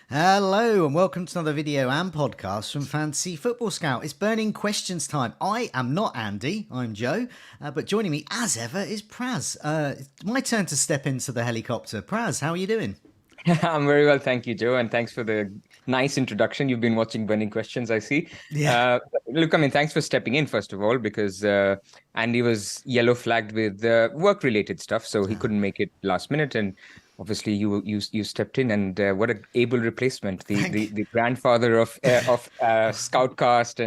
Hello and welcome to another video and podcast from Fantasy Football Scout. It's burning questions time. I am not Andy, I'm Joe, but joining me as ever is Pras. It's my turn to step into the helicopter. Pras, how are you doing? I'm very well, thank you, Joe, and thanks for the nice introduction. You've been watching Burning Questions, I see. Yeah. Look, thanks for stepping in, first of all, because Andy was yellow flagged with work-related stuff, so he couldn't make it last minute, and obviously you stepped in, and what an able replacement, the Thank the, you. the grandfather of Scoutcast,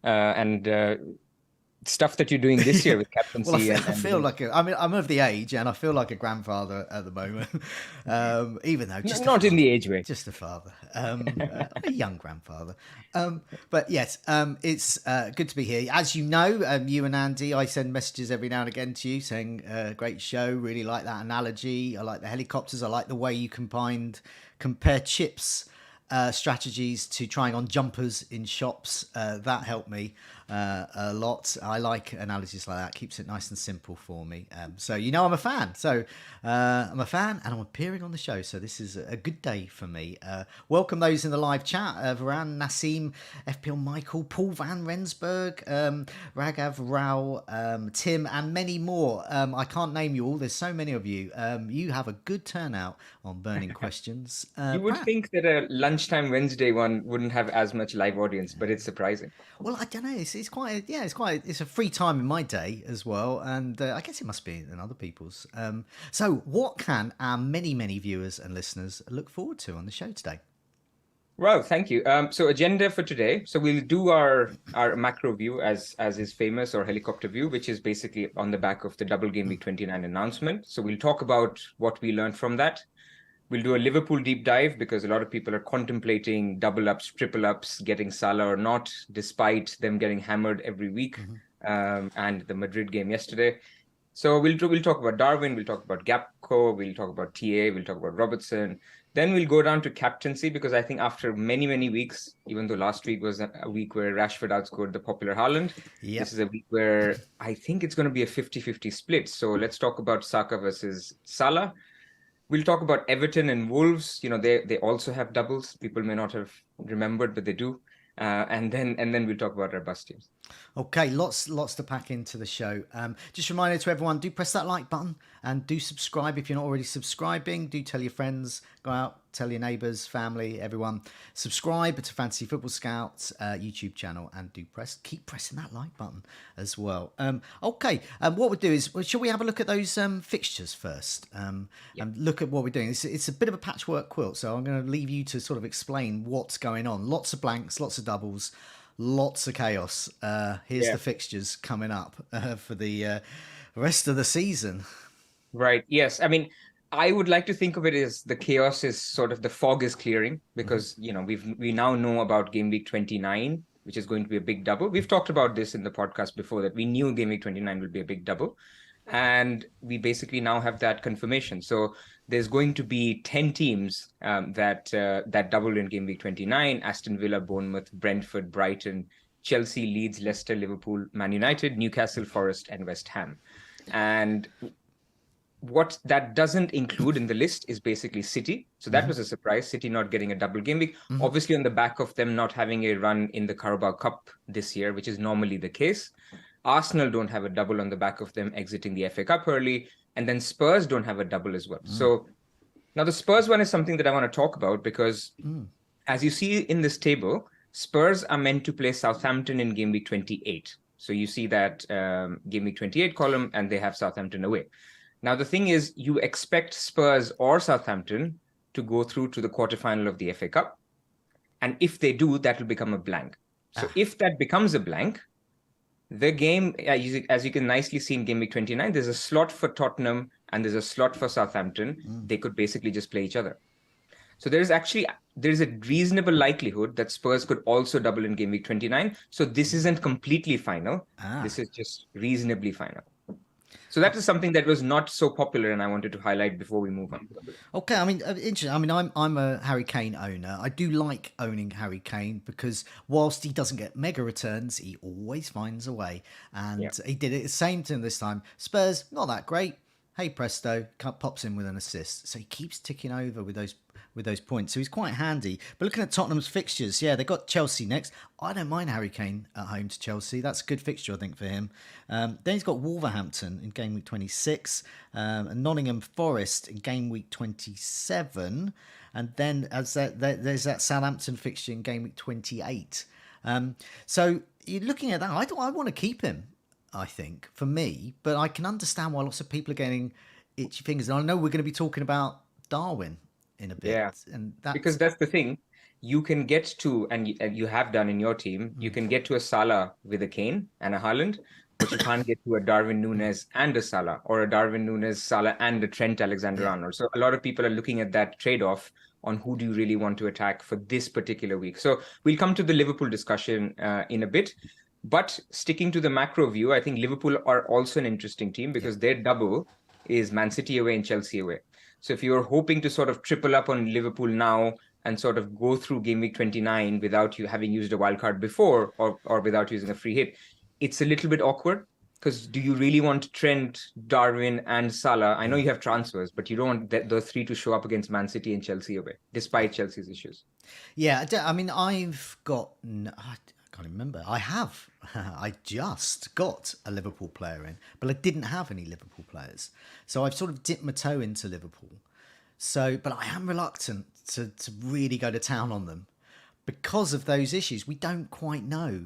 and stuff that you're doing this Yeah. year with Well, Captaincy I and feel like I'm of the age, and I feel like a grandfather at the moment. Even though just a not in father, the age way. just a father, a young grandfather. But yes, it's good to be here. As you know, you and Andy, I send messages every now and again to you saying, "Great show, really like that analogy. I like the helicopters. I like the way you compare chips." Strategies to trying on jumpers in shops that helped me a lot. I like analogies like that. Keeps it nice and simple for me. So I'm a fan. So I'm a fan, and I'm appearing on the show. So this is a good day for me. Welcome those in the live chat: Varan, Nassim, FPL, Michael, Paul Van Rensburg, Raghav Rao, Tim, and many more. I can't name you all. There's so many of you. You have a good turnout on burning questions. You would think that a lunchtime Wednesday one wouldn't have as much live audience, but it's surprising. Well, I don't know. It's quite it's a free time in my day as well, and I guess it must be in other people's. So, what can our many viewers and listeners look forward to on the show today? Well, thank you. So agenda for today. So we'll do our macro view as is famous, or helicopter view, which is basically on the back of the Double Gameweek 29 announcement. So we'll talk about what we learned from that. We'll do a Liverpool deep dive because a lot of people are contemplating double ups, triple ups, getting Salah or not, despite them getting hammered every week, and the Madrid game yesterday. So we'll talk about Darwin, we'll talk about Gapco, we'll talk about TA, we'll talk about Robertson. Then we'll go down to captaincy, because I think after many weeks, even though last week was a week where Rashford outscored the popular Haaland, Yep. this is a week where I think it's going to be a 50-50 split. So let's talk about Saka versus Salah. We'll talk about Everton and Wolves. They also have doubles. People may not have remembered, but they do. And then we'll talk about our bust teams. Okay, lots to pack into the show. Just a reminder to everyone: do press that like button and do subscribe if you're not already subscribing. Do tell your friends, go out, tell your neighbours, family, everyone. Subscribe to Fantasy Football Scouts YouTube channel, and keep pressing that like button as well. Okay, what we'll do is, shall we have a look at those fixtures first? And look at what we're doing. It's a bit of a patchwork quilt, so I'm going to leave you to sort of explain what's going on. Lots of blanks, lots of doubles. Lots of chaos. Here's the fixtures coming up for the rest of the season. Right. Yes. I would like to think of it as the chaos is sort of the fog is clearing, because we now know about game week 29, which is going to be a big double. We've talked about this in the podcast before, that we knew game week 29 would be a big double, and we basically now have that confirmation. So there's going to be 10 teams that doubled in game week 29: Aston Villa, Bournemouth, Brentford, Brighton, Chelsea, Leeds, Leicester, Liverpool, Man United, Newcastle, Forest, and West Ham. And what that doesn't include in the list is basically City. So that was a surprise, City not getting a double game week. Obviously on the back of them not having a run in the Carabao Cup this year, which is normally the case. Arsenal don't have a double on the back of them exiting the FA Cup early. And then Spurs don't have a double as well. So now the Spurs one is something that I want to talk about, because as you see in this table, Spurs are meant to play Southampton in game week 28. So you see that game week 28 column, and they have Southampton away. Now, the thing is, you expect Spurs or Southampton to go through to the quarterfinal of the FA Cup. And if they do, that will become a blank. So if that becomes a blank, the game, as you can nicely see in game week 29, there's a slot for Tottenham and there's a slot for Southampton. They could basically just play each other. So there's a reasonable likelihood that Spurs could also double in game week 29. So this isn't completely final. This is just reasonably final. So that is something that was not so popular, and I wanted to highlight before we move on. Okay, interesting. I'm a Harry Kane owner. I do like owning Harry Kane because whilst he doesn't get mega returns, he always finds a way, and he did it the same to him this time. Spurs not that great. Hey presto, pops in with an assist. So he keeps ticking over with those with those points. So he's quite handy. But looking at Tottenham's fixtures, yeah, they've got Chelsea next. I don't mind Harry Kane at home to Chelsea. That's a good fixture, I think, for him. Then he's got Wolverhampton in game week 26, and Nottingham Forest in game week 27. And then there's that Southampton fixture in game week 28. So you're looking at that. I want to keep him, I think, for me. But I can understand why lots of people are getting itchy fingers. And I know we're going to be talking about Darwin in a bit. Yeah, and because that's the thing. You can get to, and you have done in your team, you can get to a Salah with a Kane and a Haaland, but you can't get to a Darwin Núñez and a Salah, or a Darwin Núñez, Salah, and a Trent Alexander-Arnold. So a lot of people are looking at that trade-off on who do you really want to attack for this particular week. So we'll come to the Liverpool discussion in a bit. But sticking to the macro view, I think Liverpool are also an interesting team because their double is Man City away and Chelsea away. So if you're hoping to sort of triple up on Liverpool now and sort of go through game week 29 without you having used a wild card before or without using a free hit, it's a little bit awkward because do you really want Trent, Darwin and Salah? I know you have transfers, but you don't want those three to show up against Man City and Chelsea away, despite Chelsea's issues. Yeah, I mean, I've got... I can't remember. I just got a Liverpool player in, but I didn't have any Liverpool players. So I've sort of dipped my toe into Liverpool. But I am reluctant to really go to town on them because of those issues. We don't quite know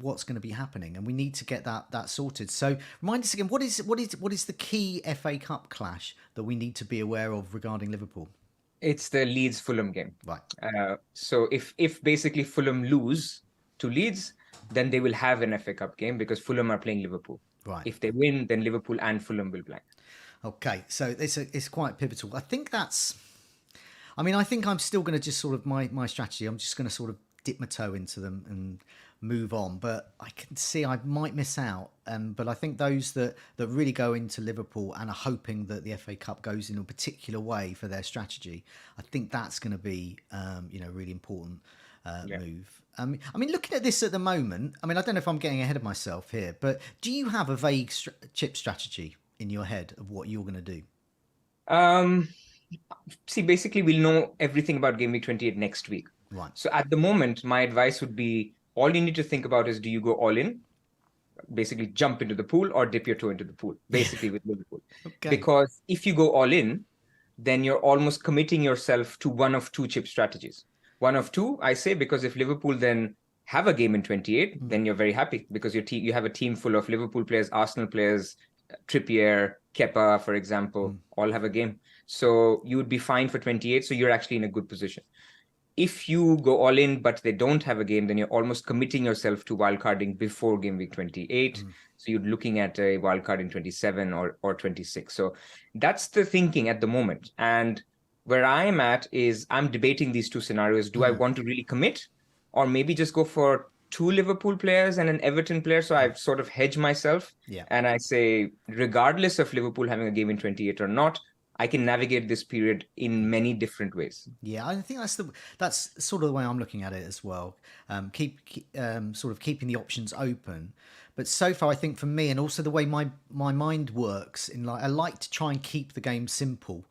what's going to be happening, and we need to get that sorted. So remind us again, what is the key FA Cup clash that we need to be aware of regarding Liverpool? It's the Leeds-Fulham game. Right. So if basically Fulham lose to Leeds, then they will have an FA Cup game because Fulham are playing Liverpool. Right. If they win, then Liverpool and Fulham will play. Okay, so it's quite pivotal. I think I'm still going to just sort of my strategy. I'm just going to sort of dip my toe into them and move on. But I can see I might miss out. But I think those that really go into Liverpool and are hoping that the FA Cup goes in a particular way for their strategy, I think that's going to be really important move. I mean, looking at this at the moment, I mean, I don't know if I'm getting ahead of myself here, but do you have a vague chip strategy in your head of what you're going to do? See, basically, we'll know everything about Game Week 28 next week. Right. So at the moment, my advice would be all you need to think about is do you go all in, basically jump into the pool, or dip your toe into the pool, basically with Liverpool. Okay. Because if you go all in, then you're almost committing yourself to one of two chip strategies. One of two, I say, because if Liverpool then have a game in 28, then you're very happy because you have a team full of Liverpool players, Arsenal players, Trippier, Kepa, for example, all have a game. So you would be fine for 28. So you're actually in a good position. If you go all in, but they don't have a game, then you're almost committing yourself to wildcarding before game week 28. So you're looking at a wildcard in 27 or 26. So that's the thinking at the moment. And where I'm at is I'm debating these two scenarios. Do I want to really commit or maybe just go for two Liverpool players and an Everton player? So I've sort of hedged myself. Yeah. And I say, regardless of Liverpool having a game in 28 or not, I can navigate this period in many different ways. Yeah, I think that's sort of the way I'm looking at it as well. Keep sort of keeping the options open. But so far, I think for me, and also the way my mind works, I like to try and keep the game simple.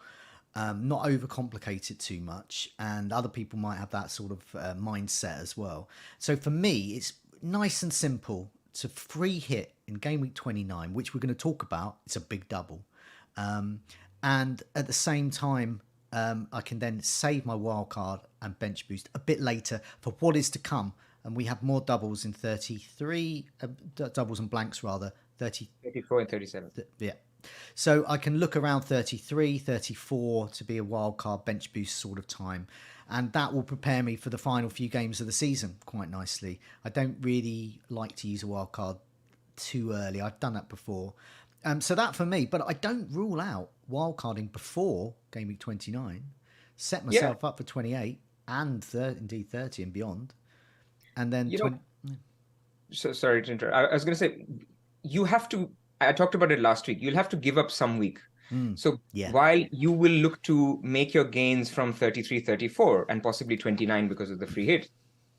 Not overcomplicate it too much, and other people might have that sort of mindset as well. So for me, it's nice and simple. It's a free hit in game week 29, which we're going to talk about. It's a big double, and at the same time, I can then save my wild card and bench boost a bit later for what is to come. And we have more doubles in 33, doubles and blanks rather, 34 and 37. Yeah. So I can look around 33, 34 to be a wild card bench boost sort of time. And that will prepare me for the final few games of the season quite nicely. I don't really like to use a wild card too early. I've done that before. So that for me, but I don't rule out wild carding before game week 29. Set myself up for 28 and indeed 30 and beyond. And then... So sorry to interrupt. I was going to say, you have to... I talked about it last week. You'll have to give up some week. So while you will look to make your gains from 33, 34 and possibly 29 because of the free hit,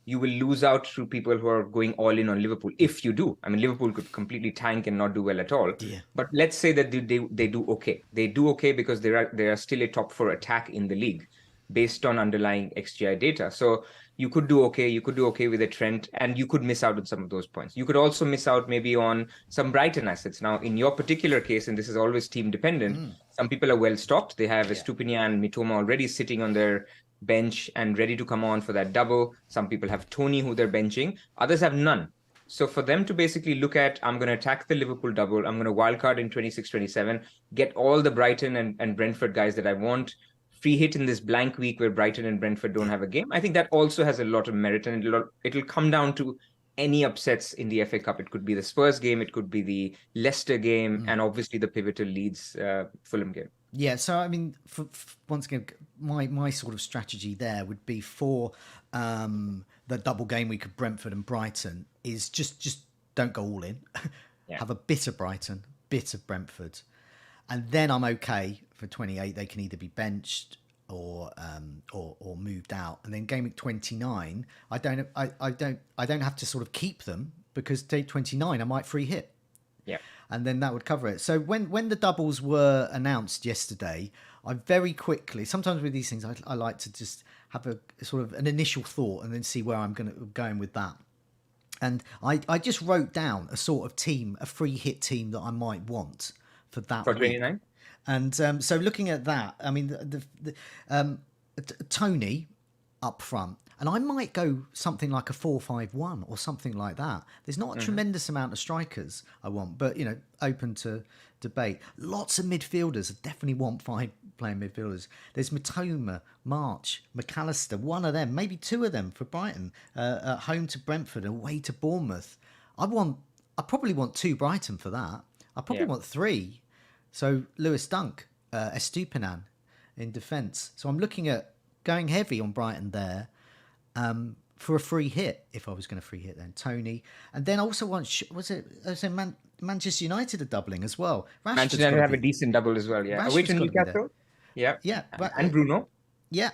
you will lose out to people who are going all in on Liverpool. If you do, I mean, Liverpool could completely tank and not do well at all. Yeah. But let's say that they do okay. They do okay because they are still a top 4 attack in the league. based on underlying XGI data. So you could do okay. You could do okay with a Trent, and you could miss out on some of those points. You could also miss out maybe on some Brighton assets. Now, in your particular case, and this is always team dependent, some people are well stocked. They have Estupiñán and Mitoma already sitting on their bench and ready to come on for that double. Some people have Tony who they're benching. Others have none. So for them to basically look at, I'm going to attack the Liverpool double, I'm going to wildcard in 26-27, get all the Brighton and Brentford guys that I want, free hit in this blank week where Brighton and Brentford don't have a game. I think that also has a lot of merit, and it'll come down to any upsets in the FA Cup. It could be the Spurs game, it could be the Leicester game, and obviously the pivotal Leeds Fulham game. Yeah, so I mean, once again, my sort of strategy there would be for the double game week of Brentford and Brighton is just don't go all in. Have a bit of Brighton, bit of Brentford, and then I'm okay for 28. They can either be benched or moved out, and then game week 29, I don't have to sort of keep them, because day 29 I might free hit. Yeah. And then that would cover it. So when the doubles were announced yesterday, I very quickly, sometimes with these things, I like to just have a sort of an initial thought and then see where I'm going with that. And I just wrote down a sort of team, a free hit team that I might want for that for 29. And so looking at that, I mean, Tony up front. And I might go something like a 4-5-1 or something like that. There's not a tremendous amount of strikers I want, but, open to debate. Lots of midfielders. I definitely want 5-player midfielders. There's Mitoma, March, McAllister, one of them, maybe two of them for Brighton, at home to Brentford, away to Bournemouth. I probably want 2 Brighton for that. I probably want 3. So Lewis Dunk, Estupiñán in defence. So I'm looking at going heavy on Brighton there. For a free hit, if I was going to free hit, then Tony, and then I also want Manchester United are doubling as well. Manchester United have a decent double as well, yeah. Away to Newcastle, yeah, and Bruno,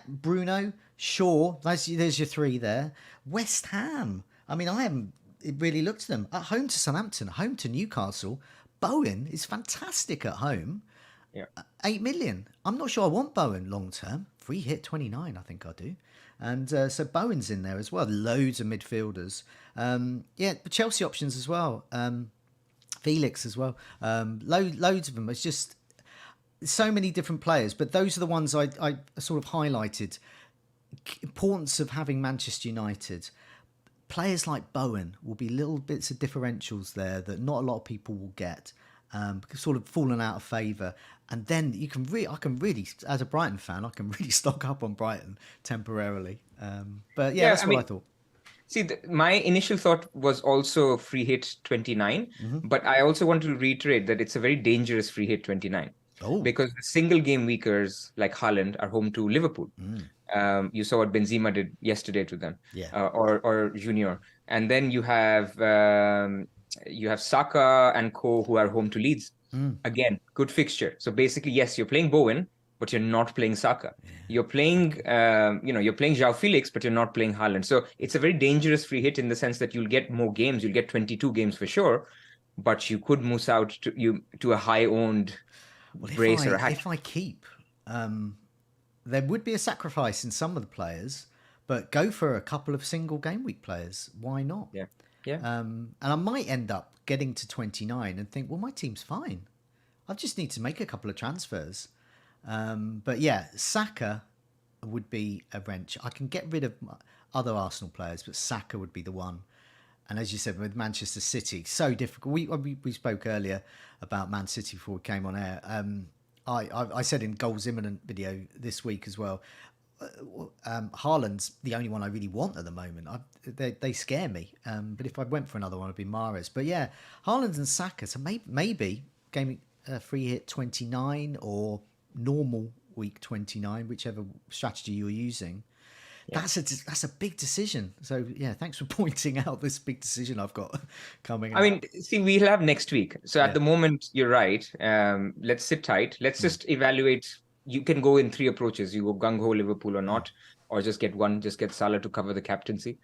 Bruno, Shaw. There's your 3 there. West Ham. I mean, I haven't really looked at them. At home to Southampton, home to Newcastle. Bowen is fantastic at home. 8 million. I'm not sure I want Bowen long term. Free hit 29, I think I do. And so Bowen's in there as well. Loads of midfielders. Chelsea options as well. Felix as well. Loads of them. It's just so many different players. But those are the ones I sort of highlighted. Importance of having Manchester United. Players like Bowen will be little bits of differentials there that not a lot of people will get. Sort of fallen out of favour, and then I can really, as a Brighton fan, I can really stock up on Brighton temporarily. But that's what I thought. See, my initial thought was also free hit 29, but I also want to reiterate that it's a very dangerous free hit 29. Because the single game weekers like Haaland are home to Liverpool. You saw what Benzema did yesterday to them, or Junior, and then you have Saka and co who are home to Leeds. Again, good fixture. So basically, yes, you're playing Bowen, but you're not playing Saka. You're playing, you're playing João Felix, but you're not playing Haaland. So it's a very dangerous free hit in the sense that you'll get more games. You'll get 22 games for sure, but you could moose out to a high-owned brace or a hack. If I keep, there would be a sacrifice in some of the players, but go for a couple of single game week players. Why not? Yeah. And I might end up getting to 29 and think, well, my team's fine. I just need to make a couple of transfers. But Saka would be a wrench. I can get rid of other Arsenal players, but Saka would be the one. And as you said, with Manchester City, so difficult. We spoke earlier about Man City before we came on air. I said in Goals Imminent video this week as well, Haaland's the only one I really want at the moment. They scare me. But if I went for another one, it'd be Mahrez. But Haaland and Saka. So maybe game free hit 29 or normal week 29, whichever strategy you're using. That's a big decision. So thanks for pointing out this big decision I've got coming up. I mean, see, we'll have next week. So at the moment, you're right. Let's sit tight. Let's just evaluate. You can go in 3 approaches. You go gung-ho Liverpool or not, or just get one, just get Salah to cover the captaincy.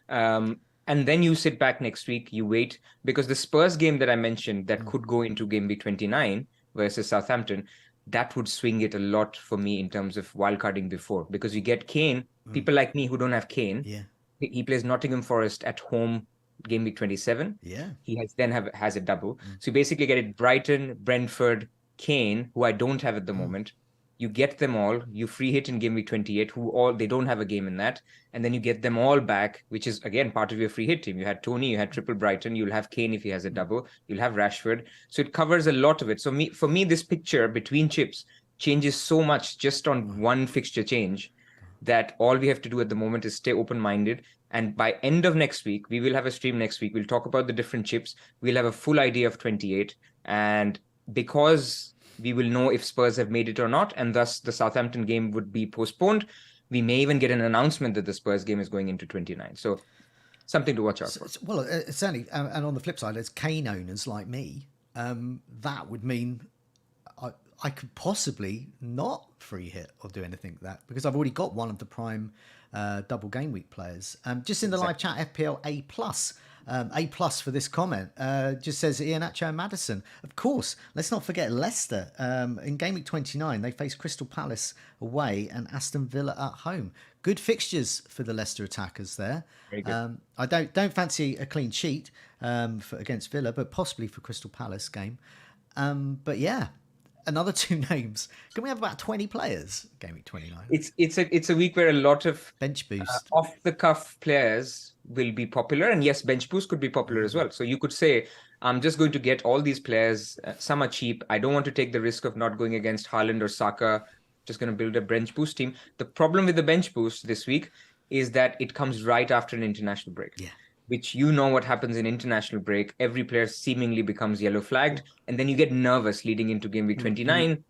And then you sit back next week, you wait, because the Spurs game that I mentioned that could go into game week 29 versus Southampton, that would swing it a lot for me in terms of wildcarding before, because you get Kane, people like me who don't have Kane. Yeah. He plays Nottingham Forest at home, game week 27. Yeah. He has a double. So you basically get it Brighton, Brentford, Kane, who I don't have at the moment. You get them all. You free hit in game week 28, they don't have a game in that. And then you get them all back, which is, again, part of your free hit team. You had Tony, you had triple Brighton. You'll have Kane if he has a double. You'll have Rashford. So it covers a lot of it. So for me, this picture between chips changes so much just on one fixture change that all we have to do at the moment is stay open-minded. And by end of next week, we will have a stream next week. We'll talk about the different chips. We'll have a full idea of 28. And because we will know if Spurs have made it or not, and thus the Southampton game would be postponed, we may even get an announcement that the Spurs game is going into 29. So something to watch out for. Well, certainly. And on the flip side, as Kane owners like me, that would mean I could possibly not free hit or do anything like that, because I've already got one of the prime double game week players. Just in the live chat, FPL A+. A+ for this comment. Just says Iheanacho and Maddison. Of course, let's not forget Leicester. In game week 29, they face Crystal Palace away and Aston Villa at home. Good fixtures for the Leicester attackers there. Very good. I don't fancy a clean sheet against Villa, but possibly for Crystal Palace game. But yeah, another two names. Can we have about 20 players? Game week 29. It's a week where a lot of bench boost off the cuff players will be popular, and yes, bench boost could be popular as well. So you could say, I'm just going to get all these players. Some are cheap. I don't want to take the risk of not going against Haaland or Saka. Just going to build a bench boost team. The problem with the bench boost this week is that it comes right after an international break. Yeah. Which, you know what happens in international break. Every player seemingly becomes yellow flagged, and then you get nervous leading into game week 29.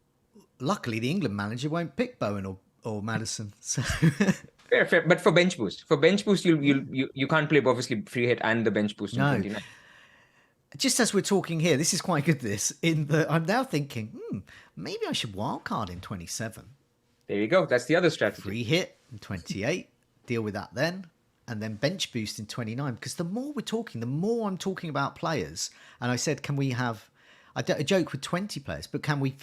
Luckily, the England manager won't pick Bowen or Maddison. So fair. But for bench boost, you can't play obviously free hit and the bench boost in 29. Just as we're talking here, this is quite good. I'm now thinking, maybe I should wildcard in 27. There you go. That's the other strategy. Free hit in 28. Deal with that then. And then bench boost in 29. Because the more we're talking, the more I'm talking about players. And I said, can we have a joke with 20 players, but can we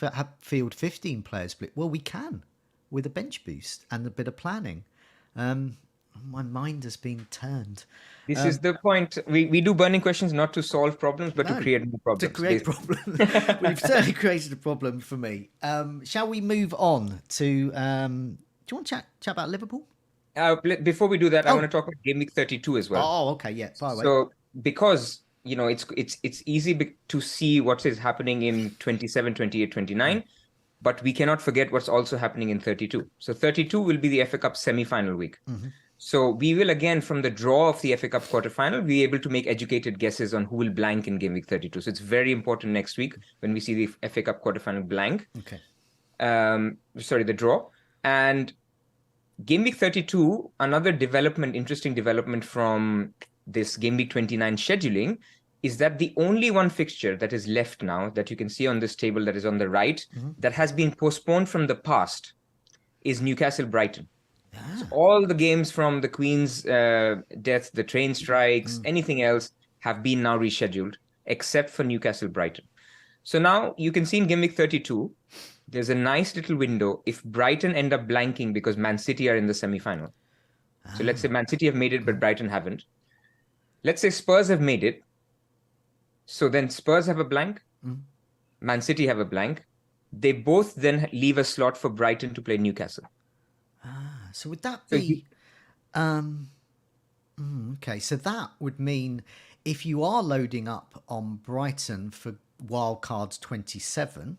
field 15 players split? Well, we can with a bench boost and a bit of planning. My mind has been turned. This is the point. We do burning questions not to solve problems, but to create more problems. To create problems. We've certainly created a problem for me. Shall we move on to... do you want to chat about Liverpool? Before we do that, I want to talk about game week 32 as well. Oh, okay, yeah. Far away. So because, it's easy to see what is happening in 27, 28, 29, but we cannot forget what's also happening in 32. So 32 will be the FA Cup semi-final week. Mm-hmm. So we will, again, from the draw of the FA Cup quarterfinal, be able to make educated guesses on who will blank in game week 32. So it's very important next week when we see the FA Cup quarterfinal blank. Okay. The draw. And game week 32, another interesting development from this game week 29 scheduling is that the only one fixture that is left now that you can see on this table that is on the right that has been postponed from the past is Newcastle Brighton. So all the games from the Queen's death, the train strikes, anything else have been now rescheduled except for Newcastle Brighton. So now you can see in game week 32, there's a nice little window if Brighton end up blanking because Man City are in the semi-final. So let's say Man City have made it, but Brighton haven't. Let's say Spurs have made it. So then Spurs have a blank. Man City have a blank. They both then leave a slot for Brighton to play Newcastle. So would that be... okay, so that would mean if you are loading up on Brighton for wildcards 27...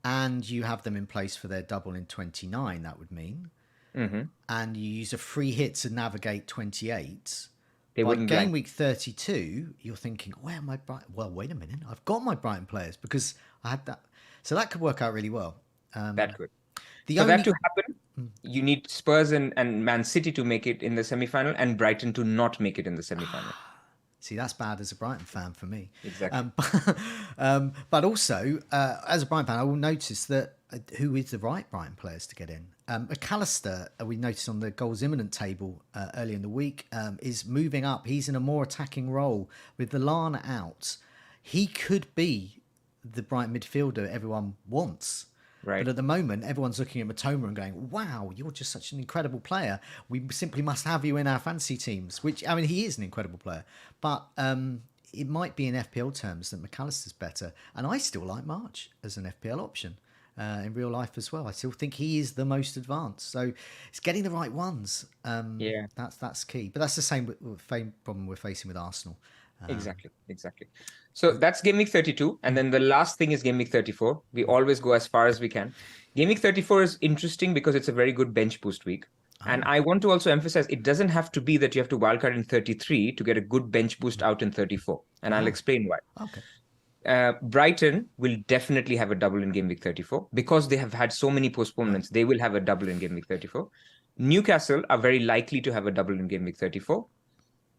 and you have them in place for their double in 29, that would mean. And you use a free hit to navigate 28. By game week 32, you're thinking, where am I? Well, wait a minute. I've got my Brighton players because I had that. So that could work out really well. That could. For that to happen, you need Spurs and Man City to make it in the semi-final and Brighton to not make it in the semi-final. See, that's bad as a Brighton fan for me. Exactly. But also, as a Brighton fan, I will notice that who is the right Brighton players to get in. McAllister, we noticed on the goals imminent table earlier in the week, is moving up. He's in a more attacking role with the Lallana out. He could be the Brighton midfielder everyone wants. Right. But at the moment, everyone's looking at Matoma and going, wow, you're just such an incredible player. We simply must have you in our fantasy teams, which, I mean, he is an incredible player. But it might be in FPL terms that McAllister's better. And I still like March as an FPL option in real life as well. I still think he is the most advanced. So it's getting the right ones. Yeah. That's key. But that's the same problem we're facing with Arsenal. Exactly. So that's game week 32. And then the last thing is game week 34. We always go as far as we can. Game week 34 is interesting because it's a very good bench boost week. And I want to also emphasize it doesn't have to be that you have to wildcard in 33 to get a good bench boost out in 34. And I'll explain why. Okay. Brighton will definitely have a double in game week 34 because they have had so many postponements. They will have a double in game week 34. Newcastle are very likely to have a double in game week 34.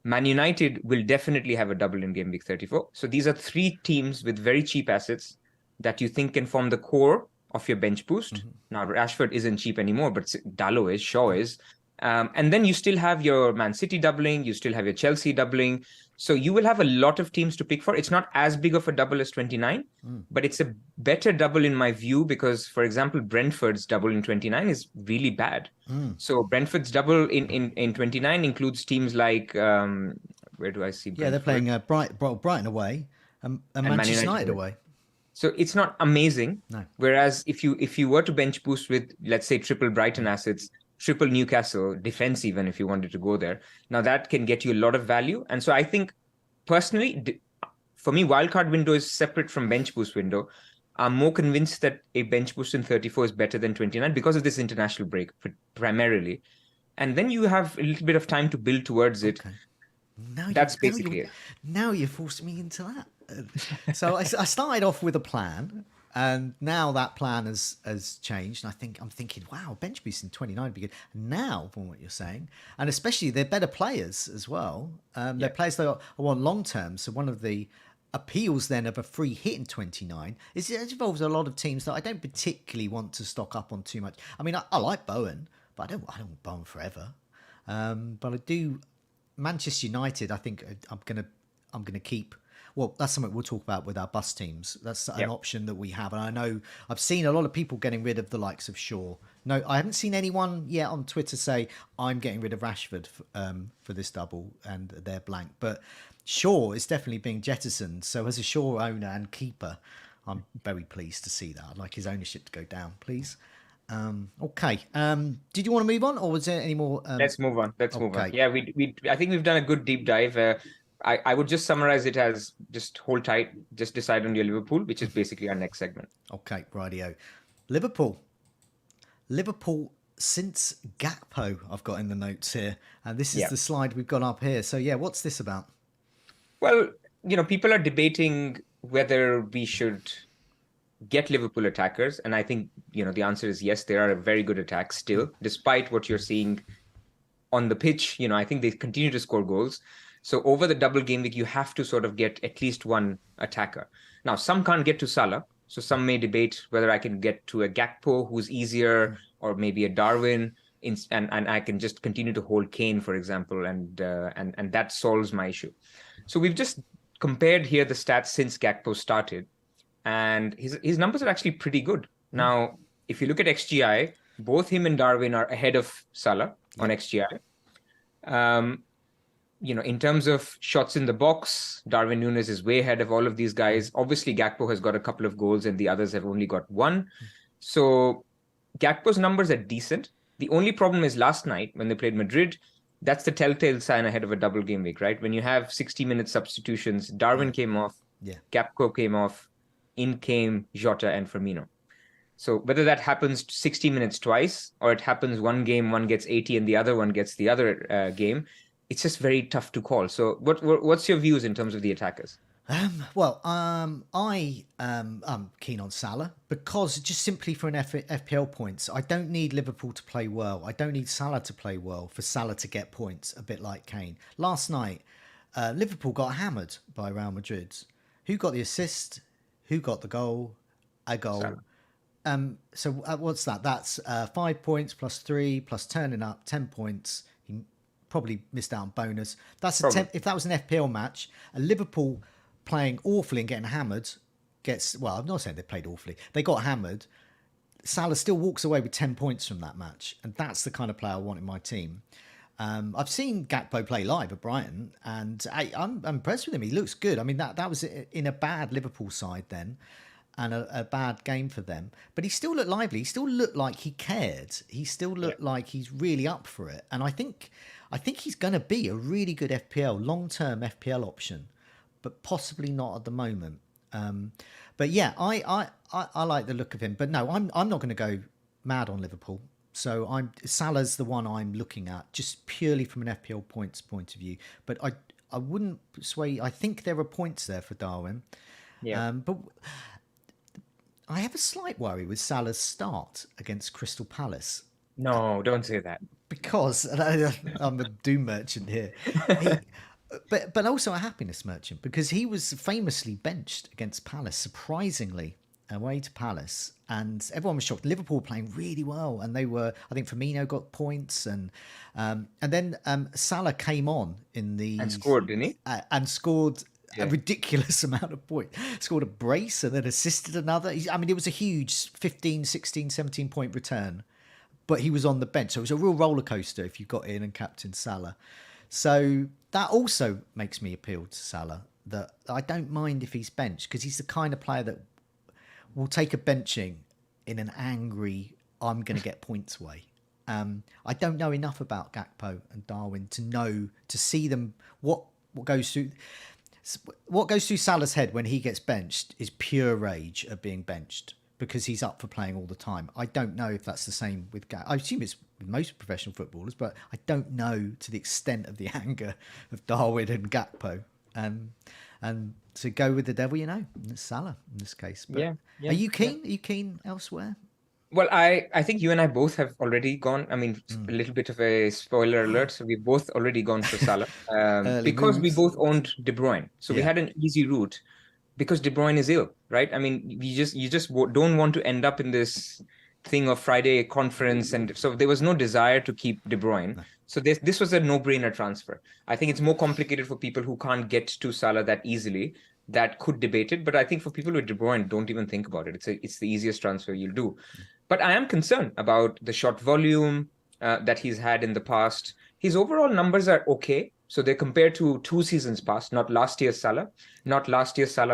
Man United will definitely have a double in game week 34. So these are three teams with very cheap assets that you think can form the core of your bench boost. Mm-hmm. Now, Rashford isn't cheap anymore, but Dalot is, Shaw is. And then you still have your Man City doubling. You still have your Chelsea doubling. So you will have a lot of teams to pick for. It's not as big of a double as 29, but it's a better double in my view because, for example, Brentford's double in 29 is really bad. So Brentford's double in 29 includes teams like, where do I see Brentford? Yeah, they're playing Brighton away and Manchester United away. So it's not amazing. No. Whereas if you were to bench boost with, let's say, triple Brighton assets, triple Newcastle, defense even if you wanted to go there, now that can get you a lot of value. And so I think personally, for me, wildcard window is separate from bench boost window. I'm more convinced that a bench boost in 34 is better than 29 because of this international break primarily. And then you have a little bit of time to build towards it. Okay. That's basically it. Now you forced me into that. So I started off with a plan. And now that plan has changed. And I'm thinking, wow, bench boost in 29 would be good. Now, from what you're saying, and especially they're better players as well. They're players that I want long term. So one of the appeals then of a free hit in 29 is it involves a lot of teams that I don't particularly want to stock up on too much. I mean, I like Bowen, but I don't want Bowen forever. But I do Manchester United. I think I'm gonna keep. Well, that's something we'll talk about with our bus teams. That's an option that we have. And I know I've seen a lot of people getting rid of the likes of Shaw. No, I haven't seen anyone yet on Twitter say, I'm getting rid of Rashford for this double and they're blank. But Shaw is definitely being jettisoned. So as a Shaw owner and keeper, I'm very pleased to see that. I'd like his ownership to go down, please. Okay. Did you want to move on or was there any more? Let's move on. Yeah, I think we've done a good deep dive. I would just summarize it as just hold tight, just decide on your Liverpool, which is basically our next segment. Okay, rightio. Liverpool since Gakpo, I've got in the notes here. And this is the slide we've got up here. So, what's this about? Well, people are debating whether we should get Liverpool attackers. And I think, the answer is yes, they are a very good attack still, despite what you're seeing on the pitch. I think they continue to score goals. So over the double game week, you have to sort of get at least one attacker. Now, some can't get to Salah. So some may debate whether I can get to a Gakpo who's easier or maybe a Darwin and I can just continue to hold Kane, for example, and that solves my issue. So we've just compared here the stats since Gakpo started and his numbers are actually pretty good. Now, if you look at XGI, both him and Darwin are ahead of Salah on XGI. In terms of shots in the box, Darwin Núñez is way ahead of all of these guys. Obviously, Gakpo has got a couple of goals and the others have only got one. So Gakpo's numbers are decent. The only problem is last night when they played Madrid, that's the telltale sign ahead of a double game week, right? When you have 60-minute substitutions, Darwin came off, Gakpo came off, in came Jota and Firmino. So whether that happens 60 minutes twice or it happens one game, one gets 80 and the other one gets the other game, it's just very tough to call. So what's your views in terms of the attackers? I'm keen on Salah because just simply for an FPL points, I don't need Liverpool to play well. I don't need Salah to play well for Salah to get points, a bit like Kane. Last night, Liverpool got hammered by Real Madrid. Who got the assist? Who got the goal? A goal. So what's that? That's 5 points plus 3 plus turning up, 10 points. He probably missed out on bonus. That's if that was an FPL match, a Liverpool playing awfully and getting hammered I'm not saying they played awfully. They got hammered. Salah still walks away with 10 points from that match, and that's the kind of player I want in my team. I've seen Gakpo play live at Brighton, and I'm impressed with him. He looks good. I mean, that was in a bad Liverpool side then, and a bad game for them. But he still looked lively. He still looked like he cared. He still looked like he's really up for it. And I think he's going to be a really good FPL, long-term FPL option, but possibly not at the moment. But yeah, I like the look of him. But no, I'm not going to go mad on Liverpool. So Salah's the one I'm looking at, just purely from an FPL points point of view. But I wouldn't sway. I think there are points there for Darwin. Yeah. But I have a slight worry with Salah's start against Crystal Palace. No, don't say that. Because I'm a doom merchant here. But also a happiness merchant, because he was famously benched against Palace, surprisingly, away to Palace, and everyone was shocked. Liverpool playing really well, and they were. I think Firmino got points, and then Salah came on in the And scored, didn't he? And scored a ridiculous amount of points. Scored a brace and then assisted another. I mean, it was a huge 15, 16, 17 point return, but he was on the bench, so it was a real roller coaster if you got in and captained Salah. So that also makes me appeal to Salah, that I don't mind if he's benched, because he's the kind of player that will take a benching in an angry, I'm going to get points way. I don't know enough about Gakpo and Darwin to see them. What goes through Salah's head when he gets benched is pure rage at being benched, because he's up for playing all the time. I don't know if that's the same with Gakpo. I assume it's with most professional footballers, but I don't know to the extent of the anger of Darwin and Gakpo. And to go with the devil, it's Salah in this case. But are you keen? Are you keen elsewhere? Well, I think you and I both have already gone. I mean, a little bit of a spoiler alert. So we've both already gone for Salah because we both owned De Bruyne. So we had an easy route because De Bruyne is ill, right? I mean, you just don't want to end up in this thing of Friday conference. And so there was no desire to keep De Bruyne. No. So this was a no-brainer transfer. I think it's more complicated for people who can't get to Salah that easily, that could debate it. But I think for people with De Bruyne, don't even think about it. It's the easiest transfer you'll do. But I am concerned about the shot volume that he's had in the past. His overall numbers are okay. So they're compared to 2 seasons past, not last year's Salah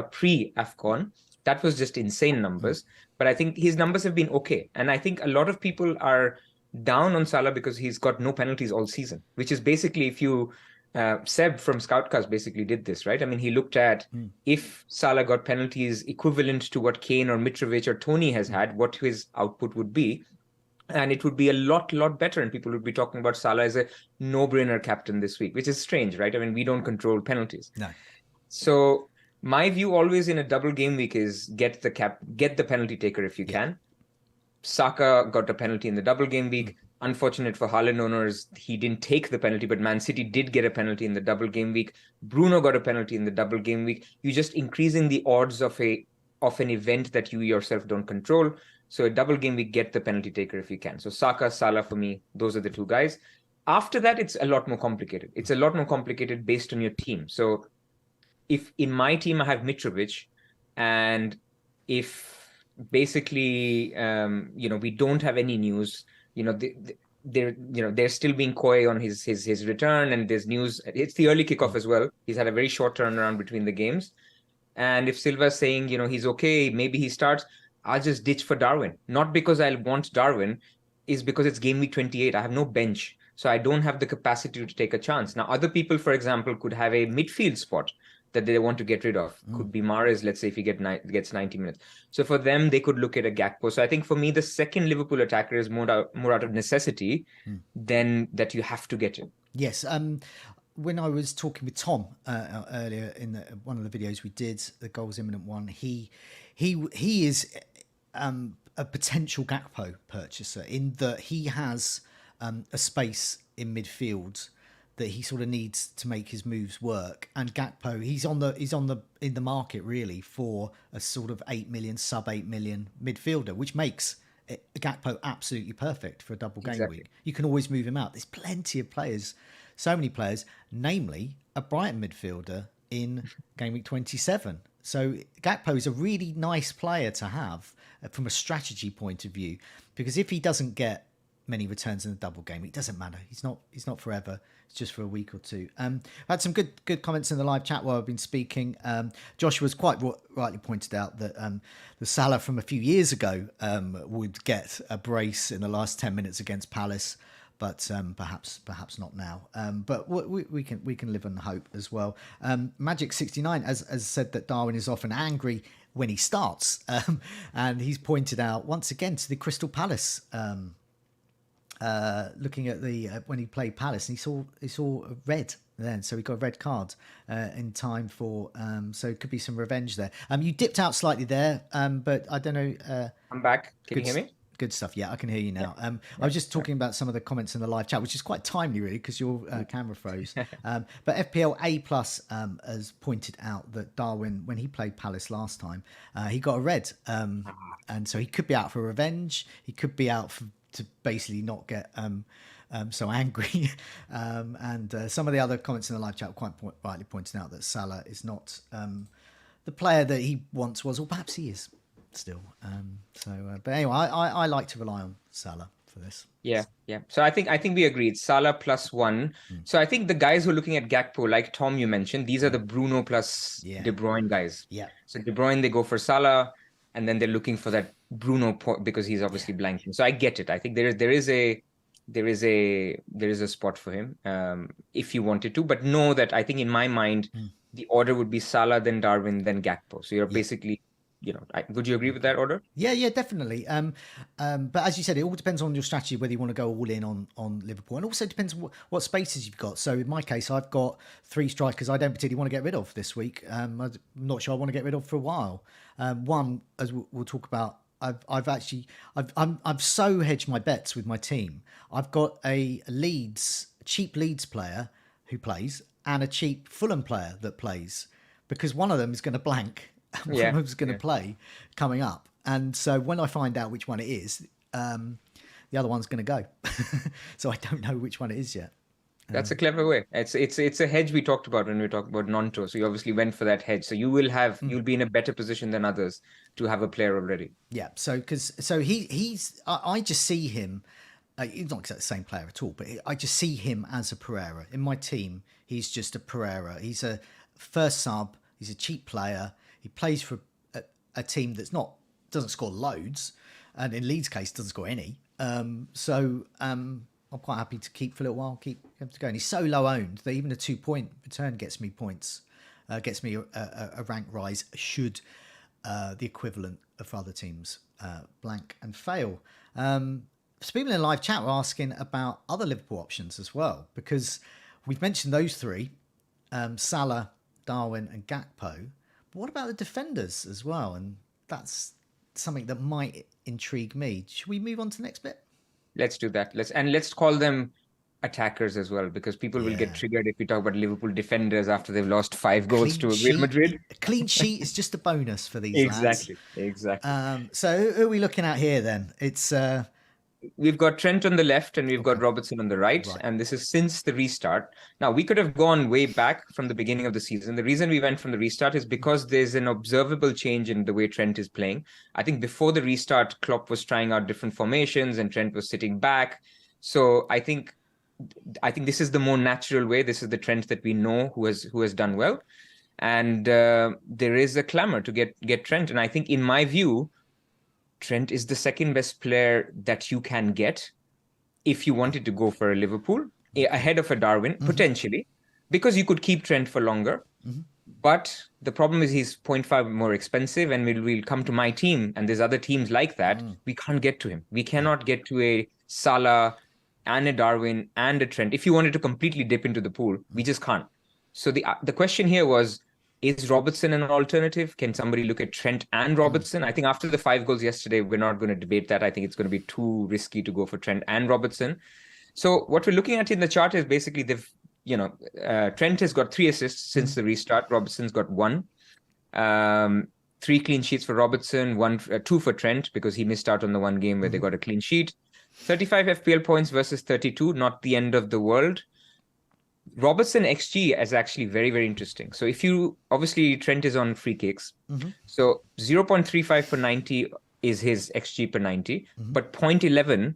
pre-AFCON. That was just insane numbers. But I think his numbers have been okay. And I think a lot of people are down on Salah because he's got no penalties all season, which is basically, if you Seb from Scoutcast basically did this, right? I mean, he looked at if Salah got penalties equivalent to what Kane or Mitrovic or Tony has had, what his output would be. And it would be a lot better. And people would be talking about Salah as a no-brainer captain this week, which is strange, right? I mean, we don't control penalties. No. So my view always in a double game week is get the penalty taker if you can. Saka got a penalty in the double game week. Unfortunate for Haaland owners, he didn't take the penalty, but Man City did get a penalty in the double game week. Bruno got a penalty in the double game week. You're just increasing the odds of an event that you yourself don't control. So a double game week, get the penalty taker if you can. So Saka, Salah for me, those are the 2 guys. After that, it's a lot more complicated. It's a lot more complicated based on your team. So if in my team I have Mitrovic, and if basically we don't have any news, they're still being coy on his return, and there's news. It's the early kickoff as well. He's had a very short turnaround between the games. And if Silva's saying, he's okay, maybe he starts, I'll just ditch for Darwin. Not because I want Darwin, is because it's game week 28. I have no bench. So I don't have the capacity to take a chance. Now, other people, for example, could have a midfield spot that they want to get rid of. Could be Mahrez, let's say, if he gets 90 minutes. So for them, they could look at a Gakpo. So I think for me, the second Liverpool attacker is more out of necessity than that you have to get him. Yes. When I was talking with Tom earlier in one of the videos we did, the Goals Imminent one, he is a potential Gakpo purchaser, in that he has a space in midfield that he sort of needs to make his moves work. And Gakpo, he's in the market really for a sort of 8 million, sub 8 million midfielder, which makes Gakpo absolutely perfect for a double game week. You can always move him out. There's plenty of players, so many players, namely a Brighton midfielder in game week 27 So Gakpo is a really nice player to have from a strategy point of view, because if he doesn't get many returns in the double game, it doesn't matter. He's not forever. It's just for a week or two. I had some good comments in the live chat while I've been speaking. Joshua's quite rightly pointed out that the Salah from a few years ago would get a brace in the last 10 minutes against Palace, but perhaps not now. But we can live on hope as well. Magic69 has said that Darwin is often angry when he starts, and he's pointed out once again to the Crystal Palace. Looking at the when he played Palace, and he saw red then, so he got a red card in time for. So it could be some revenge there. You dipped out slightly there, but I don't know. I'm back. Can you hear me? Good stuff. Yeah, I can hear you now. I was just talking about some of the comments in the live chat, which is quite timely, really, because your camera froze. But FPL A+ has pointed out that Darwin, when he played Palace last time, he got a red, and so he could be out for revenge. He could be out to basically not get so angry. And some of the other comments in the live chat quite rightly pointing out that Salah is not the player that he once was, or perhaps he is still. But anyway, I like to rely on Salah for this. Yeah. So I think we agreed. Salah +1. So I think the guys who are looking at Gakpo, like Tom, you mentioned, these are the Bruno plus De Bruyne guys. Yeah. So De Bruyne, they go for Salah, and then they're looking for that Bruno because he's obviously blanking. So I get it. I think there is a spot for him if you wanted to, but know that I think in my mind the order would be Salah, then Darwin, then Gakpo. So you're basically, would you agree with that order? Yeah, definitely. But as you said, it all depends on your strategy, whether you want to go all in on Liverpool, and also depends on what spaces you've got. So in my case, I've got 3 strikers I don't particularly want to get rid of this week. I'm not sure I want to get rid of for a while. One, as we'll talk about, I've so hedged my bets with my team. I've got a cheap Leeds player who plays, and a cheap Fulham player that plays, because one of them is going to blank. One of them's going to play coming up, and so when I find out which one it is, the other one's going to go. So I don't know which one it is yet. That's a clever way. It's a hedge we talked about when we talked about Nonto. So you obviously went for that hedge. So you'll be in a better position than others to have a player already. Yeah. So he's I just see him. He's not exactly the same player at all, but I just see him as a Pereira in my team. He's just a Pereira. He's a first sub. He's a cheap player. He plays for a team that's doesn't score loads, and in Leeds' case doesn't score any. I'm quite happy to keep for a little while, keep him to go. And he's so low owned that even a 2-point return gets me points, gets me a rank rise should the equivalent of other teams blank and fail. So people in the live chat were asking about other Liverpool options as well, because we've mentioned those 3, Salah, Darwin and Gakpo. But what about the defenders as well? And that's something that might intrigue me. Should we move on to the next bit? Let's do that. Let's call them attackers as well, because people will get triggered if we talk about Liverpool defenders after they've lost 5 goals to Real Madrid. A clean sheet is just a bonus for these lads. Exactly. So who are we looking at here then? It's we've got Trent on the left and we've got Robertson on the right, and this is since the restart. Now, we could have gone way back from the beginning of the season. The reason we went from the restart is because there's an observable change in the way Trent is playing. I think before the restart, Klopp was trying out different formations and Trent was sitting back. So I think this is the more natural way. This is the Trent that we know who has done well. And there is a clamor to get Trent. And I think, in my view, Trent is the second best player that you can get if you wanted to go for a Liverpool ahead of a Darwin, potentially, because you could keep Trent for longer. But the problem is he's 0.5 more expensive, and we'll come to my team, and there's other teams like that. We can't get to him. We cannot get to a Salah and a Darwin and a Trent. If you wanted to completely dip into the pool, we just can't. So the question here was, is Robertson an alternative? Can somebody look at Trent and Robertson? I think after the 5 goals yesterday, we're not going to debate that. I think it's going to be too risky to go for Trent and Robertson. So what we're looking at in the chart is basically Trent has got 3 assists since the restart. Robertson's got 1. 3 clean sheets for Robertson, 2 for Trent, because he missed out on the 1 game where they got a clean sheet. 35 FPL points versus 32, not the end of the world. Robertson XG is actually very, very interesting. So if you, obviously Trent is on free kicks. So 0.35 per 90 is his XG per 90, but 0.11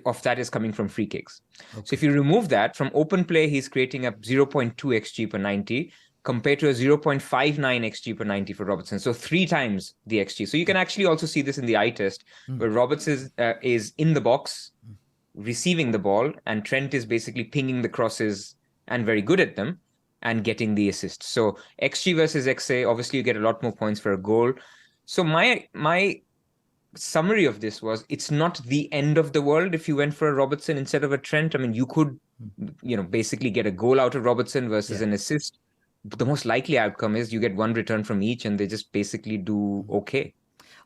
of that is coming from free kicks. So if you remove that from open play, he's creating a 0.2 XG per 90 compared to a 0.59 XG per 90 for Robertson. So 3 times the XG. So you can actually also see this in the eye test where Robertson is in the box receiving the ball and Trent is basically pinging the crosses and very good at them and getting the assist. So XG versus XA, obviously you get a lot more points for a goal. So my summary of this was it's not the end of the world if you went for a Robertson instead of a Trent. I mean, you could, basically get a goal out of Robertson versus an assist. But the most likely outcome is you get 1 return from each and they just basically do okay.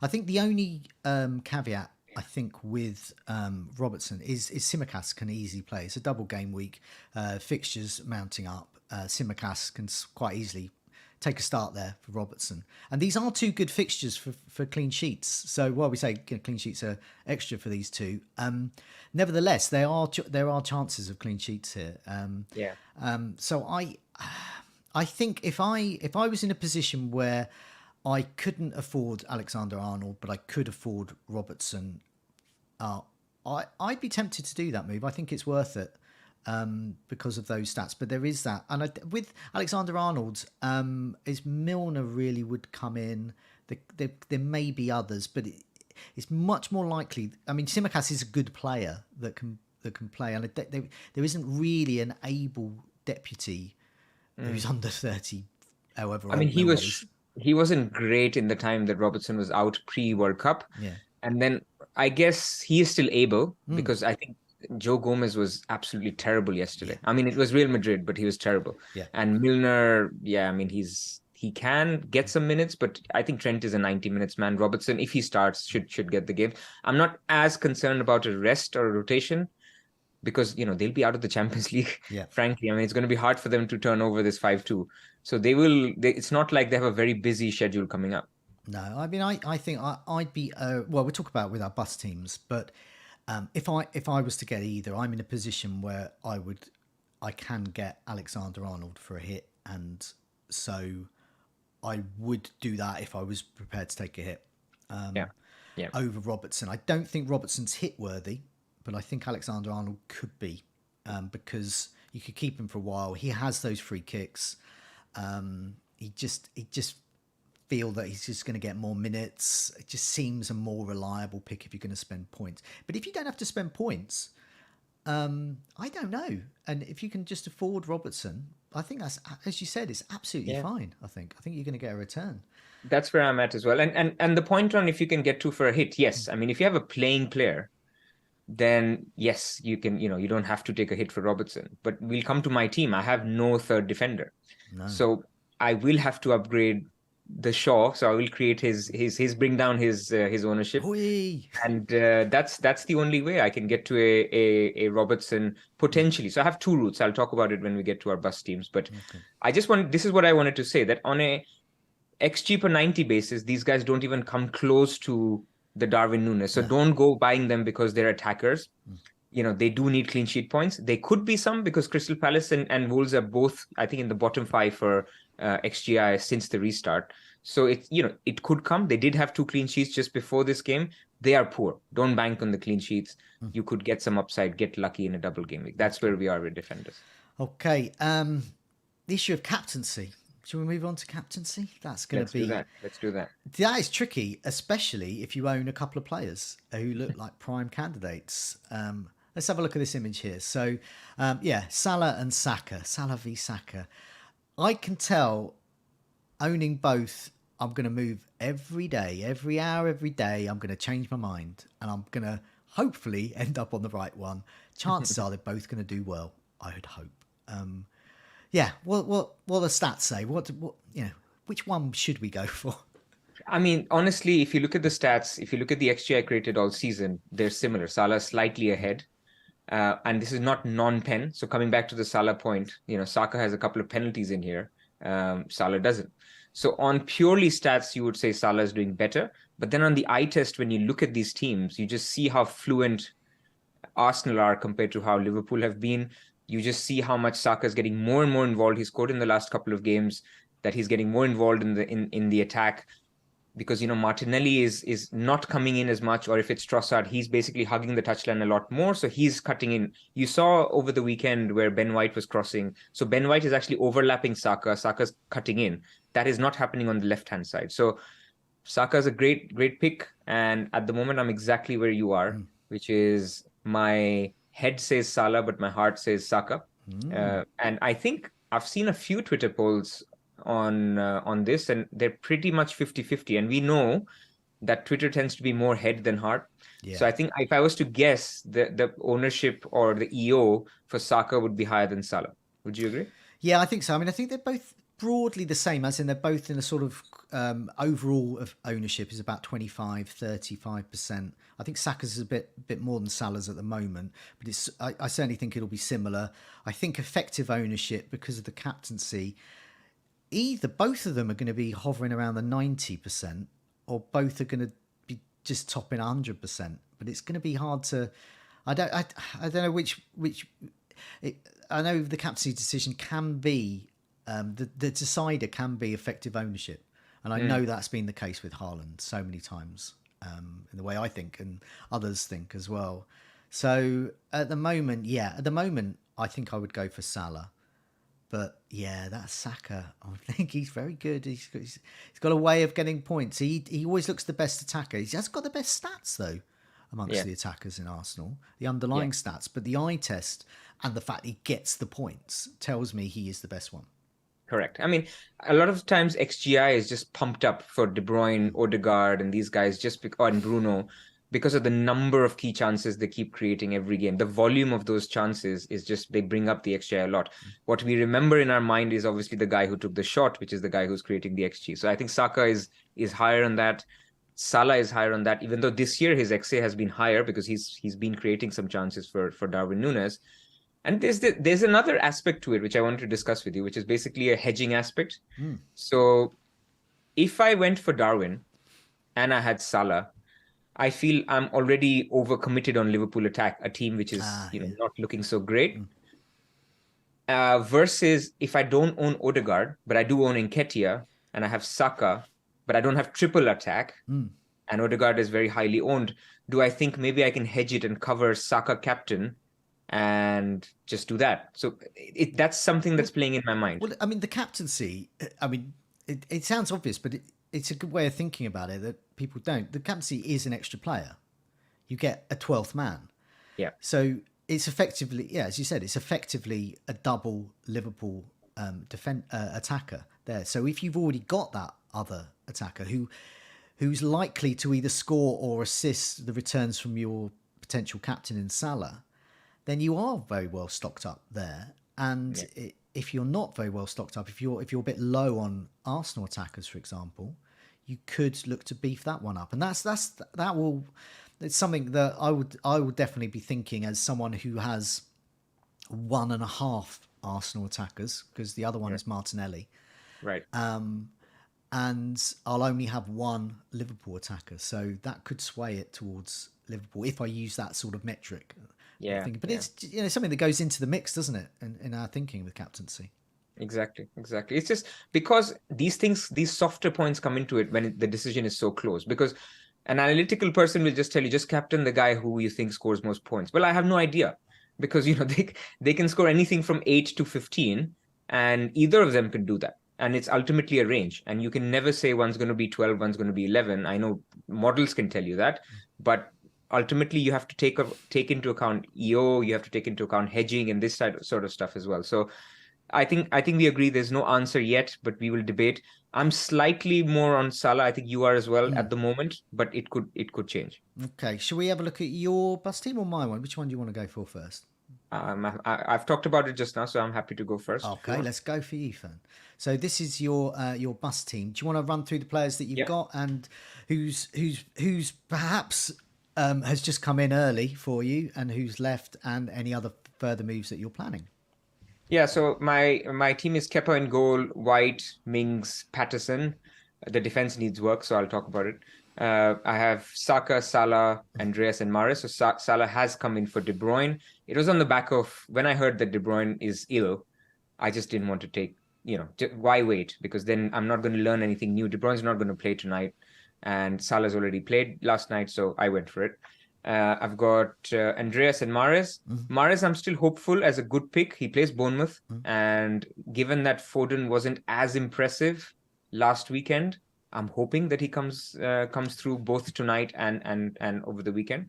I think the only caveat I think with Robertson is Tsimikas can easily play. It's a double game week, fixtures mounting up. Tsimikas can quite easily take a start there for Robertson. And these are 2 good fixtures for clean sheets. So while we say clean sheets are extra for these 2, nevertheless there are chances of clean sheets here. So I think if I was in a position where I couldn't afford Alexander-Arnold, but I could afford Robertson, I'd be tempted to do that move. I think it's worth it because of those stats. But there is that. And with Alexander-Arnold, is Milner really would come in. There may be others, but it's much more likely. I mean, Tsimikas is a good player that can play. And there isn't really an able deputy who's under 30, however. I mean, he wasn't great in the time that Robertson was out pre-World Cup. Yeah. And then I guess he is still able because I think Joe Gomez was absolutely terrible yesterday. I mean, it was Real Madrid, but he was terrible. Yeah. And Milner, I mean, he can get some minutes, but I think Trent is a 90 minutes man. Robertson, if he starts, should get the game. I'm not as concerned about a rest or a rotation because, they'll be out of the Champions League, frankly. I mean, it's going to be hard for them to turn over this 5-2. So it's not like they have a very busy schedule coming up. No, I mean, I think I'd be, well, we'll talk about it with our bus teams, but if I was to get either, I'm in a position where I can get Alexander-Arnold for a hit. And so I would do that if I was prepared to take a hit over Robertson. I don't think Robertson's hit worthy, but I think Alexander-Arnold could be because you could keep him for a while. He has those free kicks. He just feel that he's just going to get more minutes. It just seems a more reliable pick if you're going to spend points. But if you don't have to spend points, I don't know. And if you can just afford Robertson, I think that's, as you said, it's absolutely fine. I think you're going to get a return. That's where I'm at as well. And the point on if you can get 2 for a hit, yes. I mean, if you have a playing player, then yes, you can, you don't have to take a hit for Robertson. But we'll come to my team. I have no third defender. No. So I will have to upgrade the Shaw. So I will create his bring down his ownership. Oy. And that's the only way I can get to a Robertson potentially. So I have 2 routes. I'll talk about it when we get to our bus teams. But this is what I wanted to say, that on a XG per 90 basis, these guys don't even come close to the Darwin Núñez. So don't go buying them because they're attackers. They do need clean sheet points. They could be some because Crystal Palace and Wolves are both, I think, in the bottom 5 for XGI since the restart. So it could come. They did have 2 clean sheets just before this game. They are poor. Don't bank on the clean sheets. You could get some upside, get lucky in a double game week. That's where we are with defenders. Okay. The issue of captaincy. Shall we move on to captaincy? That's going to be... Let's do that. That is tricky, especially if you own a couple of players who look like prime candidates. Let's have a look at this image here. So, Salah and Saka. Salah v Saka. I can tell, owning both, I'm going to move every day, every hour, every day. I'm going to change my mind. And I'm going to hopefully end up on the right one. Chances are they're both going to do well, I would hope. What the stats say? What which one should we go for? I mean, honestly, if you look at the stats, if you look at the XGI created all season, they're similar. Salah slightly ahead. And this is not non-pen. So coming back to the Salah point, Saka has a couple of penalties in here. Salah doesn't. So on purely stats, you would say Salah is doing better. But then on the eye test, when you look at these teams, you just see how fluent Arsenal are compared to how Liverpool have been. You just see how much Saka is getting more and more involved. He scored in the last couple of games, that he's getting more involved in the attack, because Martinelli is not coming in as much, or if it's Trossard, he's basically hugging the touchline a lot more, so he's cutting in. You saw over the weekend where Ben White was crossing, so Ben White is actually overlapping Saka's cutting in. That is not happening on the left-hand side. So Saka's a great pick, and at the moment I'm exactly where you are, which is my head says Salah, but my heart says Saka. And I think I've seen a few Twitter polls on this, and they're pretty much 50-50, and we know that Twitter tends to be more head than heart. So I think if I was to guess, the ownership or the EO for Saka would be higher than Salah. Would you agree? Yeah, I think so. I mean, I think they're both broadly the same, as in they're both in a sort of overall of ownership is about 25-35%. I think Saka's is a bit more than Salah's at the moment, but I certainly think it'll be similar. I think effective ownership, because of the captaincy, both of them are going to be hovering around the 90%, or both are going to be just topping 100%. But it's going to be hard to. I don't know which. I know the captaincy decision can be the decider can be effective ownership, and I know that's been the case with Haaland so many times, in the way I think and others think as well. So at the moment, I think I would go for Salah. But yeah, that's Saka. I think he's very good. He's got a way of getting points. He always looks the best attacker. He has got the best stats though amongst the attackers in Arsenal, the underlying stats. But the eye test and the fact he gets the points tells me he is the best one. Correct. I mean, a lot of times XGI is just pumped up for De Bruyne, Odegaard, and these guys and Bruno, because of the number of key chances they keep creating every game. The volume of those chances is just, they bring up the XGI a lot. What we remember in our mind is obviously the guy who took the shot, which is the guy who's creating the XG. So I think Saka is higher on that. Salah is higher on that, even though this year his XA has been higher because he's been creating some chances for Darwin Núñez. And there's another aspect to it, which I wanted to discuss with you, which is basically a hedging aspect. So if I went for Darwin and I had Salah, I feel I'm already overcommitted on Liverpool attack, a team which is not looking so great. Versus if I don't own Odegaard, but I do own Nketiah, and I have Saka, but I don't have triple attack, and Odegaard is very highly owned, do I think maybe I can hedge it and cover Saka captain and just do that? So that's something that's playing in my mind. Well, I mean, the captaincy, I mean, it sounds obvious, but it's a good way of thinking about it that people don't. The captaincy is an extra player. You get a 12th man. Yeah. So it's effectively, as you said, it's effectively a double Liverpool attacker there. So if you've already got that other attacker who's likely to either score or assist the returns from your potential captain in Salah, then you are very well stocked up there. And if you're not very well stocked up, if you're a bit low on Arsenal attackers, for example, you could look to beef that one up. And it's something that I would definitely be thinking as someone who has 1.5 Arsenal attackers, because the other one is Martinelli. Right. And I'll only have one Liverpool attacker, so that could sway it towards Liverpool if I use that sort of metric. Yeah. But it's something that goes into the mix, doesn't it, in our thinking with captaincy? Exactly. It's just because these softer points come into it when the decision is so close. Because an analytical person will just tell you, just captain the guy who you think scores most points. Well, I have no idea, because they can score anything from 8 to 15, and either of them can do that. And it's ultimately a range, and you can never say one's going to be 12, one's going to be 11. I know models can tell you that, but ultimately you have to take into account EO, you have to take into account hedging and this sort of stuff as well. So I think we agree there's no answer yet, but we will debate. I'm slightly more on Salah. I think you are as well at the moment, but it could change. Okay, shall we have a look at your bus team or my one? Which one do you want to go for first? I've talked about it just now, so I'm happy to go first. Okay, let's go for you, Fern. So this is your bus team. Do you want to run through the players that you've got and who's perhaps has just come in early for you, and who's left, and any other further moves that you're planning? Yeah, so my team is Kepa in goal, White, Mings, Patterson. The defense needs work, so I'll talk about it. I have Saka, Salah, Andreas, and Mahrez. So Salah has come in for De Bruyne. It was on the back of when I heard that De Bruyne is ill, I just didn't want to take, why wait? Because then I'm not going to learn anything new. De Bruyne's not going to play tonight, and Salah's already played last night, so I went for it. I've got Andreas and Mahrez. Mahrez, I'm still hopeful as a good pick. He plays Bournemouth, and given that Foden wasn't as impressive last weekend, I'm hoping that he comes through both tonight and over the weekend.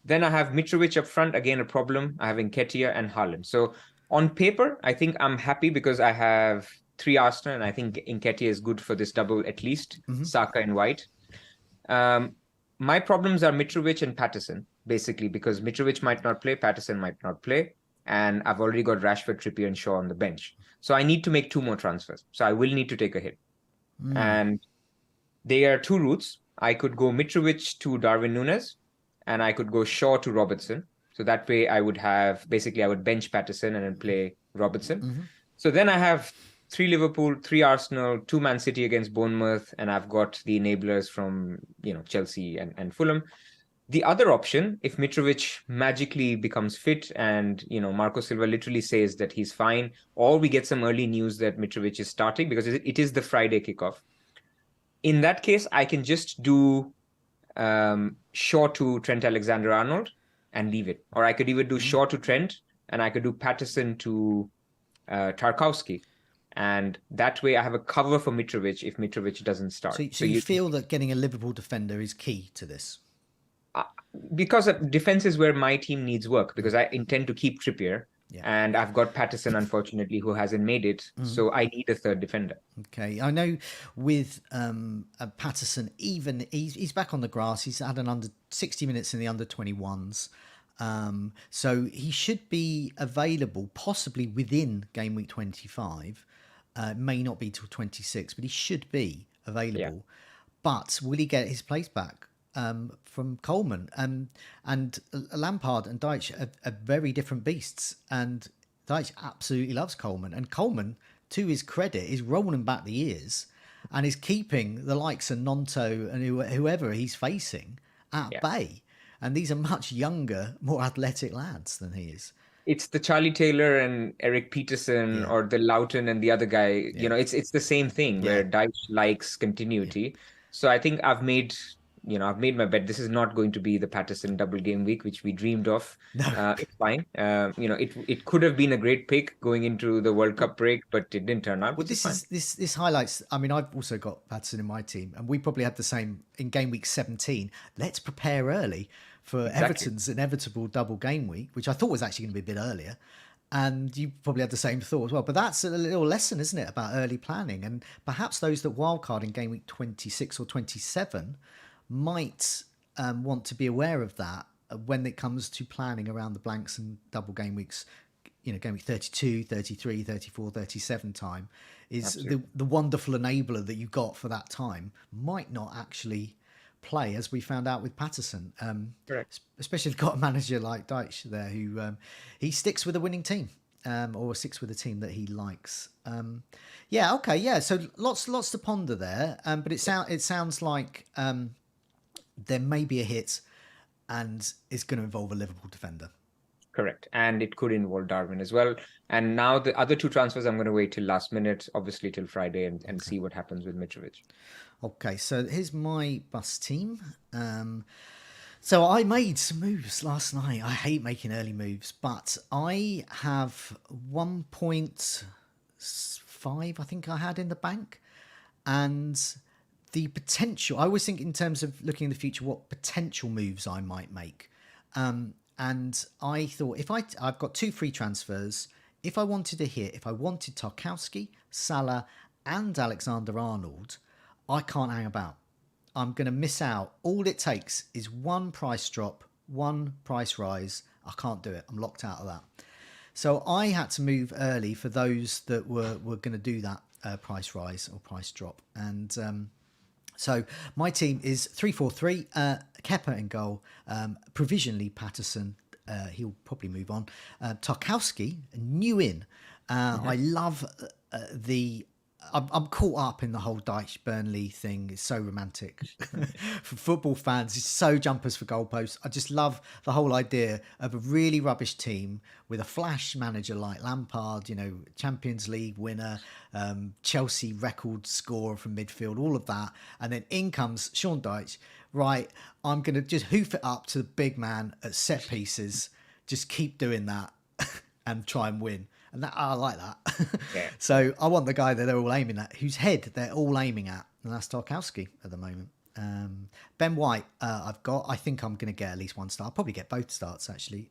Then I have Mitrovic up front, again a problem. I have Nketiah and Haaland. So on paper, I think I'm happy because I have 3 Arsenal, and I think Nketiah is good for this double at least. Saka and White. My problems are Mitrovic and Patterson, basically, because Mitrovic might not play, Patterson might not play, and I've already got Rashford, Trippier, and Shaw on the bench. So I need to make 2 more transfers. So I will need to take a hit. And there are 2 routes. I could go Mitrovic to Darwin Núñez, and I could go Shaw to Robertson. So that way I would bench Patterson and then play Robertson. So then I have 3 Liverpool, 3 Arsenal, 2 Man City against Bournemouth, and I've got the enablers from, Chelsea and Fulham. The other option, if Mitrovic magically becomes fit and, Marco Silva literally says that he's fine, or we get some early news that Mitrovic is starting because it is the Friday kickoff. In that case, I can just do Shaw to Trent Alexander-Arnold and leave it. Or I could even do Shaw to Trent, and I could do Patterson to Tarkowski. And that way I have a cover for Mitrovic if Mitrovic doesn't start. So you feel that getting a Liverpool defender is key to this? Because defense is where my team needs work, because I intend to keep Trippier. Yeah. And I've got Patterson, unfortunately, who hasn't made it. So I need a 3rd defender. Okay. I know with Patterson, even he's back on the grass. He's had an under 60 minutes in the under 21s. So he should be available possibly within game week 25. May not be till 26, but he should be available. Yeah. But will he get his place back from Coleman? And Lampard and Deitch are very different beasts. And Deitch absolutely loves Coleman. And Coleman, to his credit, is rolling back the ears and is keeping the likes of Nonto and whoever he's facing at bay. And these are much younger, more athletic lads than he is. It's the Charlie Taylor and Eric Peterson or the Loughton and the other guy. It's the same thing where Deitch likes continuity. So I think I've made my bet. This is not going to be the Patterson double game week, which we dreamed of. No. It's fine. It could have been a great pick going into the World Cup break, but it didn't turn out. Well, this highlights. I mean, I've also got Patterson in my team, and we probably had the same in game week 17. Let's prepare early for Everton's inevitable double game week, which I thought was actually going to be a bit earlier. And you probably had the same thought as well. But that's a little lesson, isn't it, about early planning? And perhaps those that wildcard in game week 26 or 27 might want to be aware of that when it comes to planning around the blanks and double game weeks. Game week 32, 33, 34, 37 time is the wonderful enabler that you got for that time might not actually play, as we found out with Patterson. Correct. Especially if you've got a manager like Deitch there who he sticks with a winning team or sticks with a team that he likes. So lots to ponder there, but it sounds like there may be a hit and it's going to involve a Liverpool defender. Correct. And it could involve Darwin as well. And now the other 2 transfers, I'm going to wait till last minute, obviously till Friday, and see what happens with Mitrovic. Okay, so here's my bus team. So I made some moves last night. I hate making early moves, but I have 1.5, I think I had in the bank. And the potential, I always think in terms of looking in the future, what potential moves I might make. And I thought I've got 2 free transfers. If I wanted a hit, if I wanted Tarkowski, Salah and Alexander-Arnold, I can't hang about. I'm going to miss out. All it takes is 1 price drop, 1 price rise. I can't do it. I'm locked out of that. So I had to move early for those that were going to do that price rise or price drop. And so my team is 3-4-3, Kepa in goal, provisionally Patterson. He'll probably move on. Tarkowski, new in. I love the I'm caught up in the whole Dyche Burnley thing. It's so romantic for football fans. It's so jumpers for goalposts. I just love the whole idea of a really rubbish team with a flash manager like Lampard, Champions League winner, Chelsea record scorer from midfield, all of that. And then in comes Sean Dyche. Right, I'm going to just hoof it up to the big man at set pieces. Just keep doing that and try and win. And that, I like that. Yeah. So I want the guy that they're all aiming at, whose head they're all aiming at. And that's Tarkowski at the moment. Ben White, I think I'm going to get at least one start. I'll probably get both starts, actually.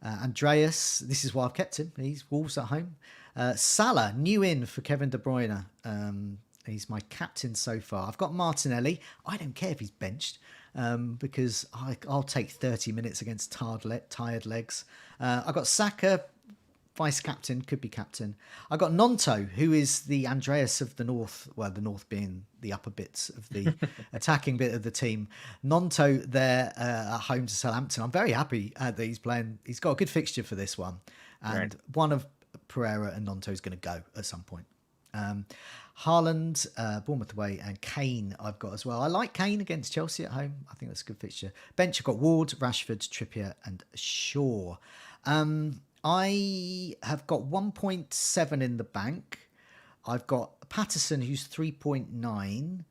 Andreas, this is why I've kept him. He's Wolves at home. Salah, new in for Kevin De Bruyne. He's my captain so far. I've got Martinelli. I don't care if he's benched because I'll take 30 minutes against tired legs. I've got Saka, vice captain, could be captain. I got Nonto, who is the Andreas of the North. Well, the North being the upper bits of the attacking bit of the team. Nonto there at home to Southampton. I'm very happy that he's playing. He's got a good fixture for this one. And one of Pereira and Nonto is going to go at some point. Haaland, Bournemouth away, and Kane I've got as well. I like Kane against Chelsea at home. I think that's a good fixture. Bench, I've got Ward, Rashford, Trippier, and Shaw. I have got 1.7 in the bank. I've got Patterson, who's 3.9.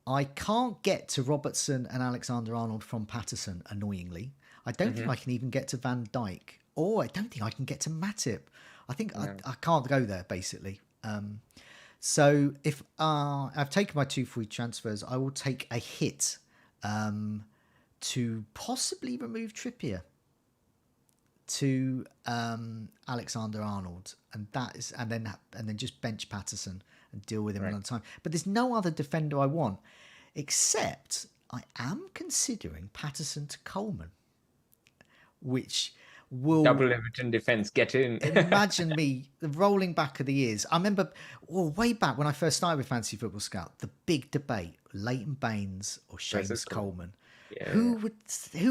I can't get to Robertson and Alexander-Arnold from Patterson, annoyingly. I don't think I can even get to Van Dijk. Or I don't think I can get to Matip. I think I can't go there, basically. So if I've taken my 2 free transfers, I will take a hit to possibly remove Trippier to Alexander-Arnold, and then just bench Patterson and deal with him another time. But there's no other defender I want, except I am considering Patterson to Coleman, which will double Everton defense. Get in. Imagine me rolling back of the years. I remember way back when I first started with Fantasy Football Scout, the big debate: Leighton Baines or Seamus Coleman. Yeah. Who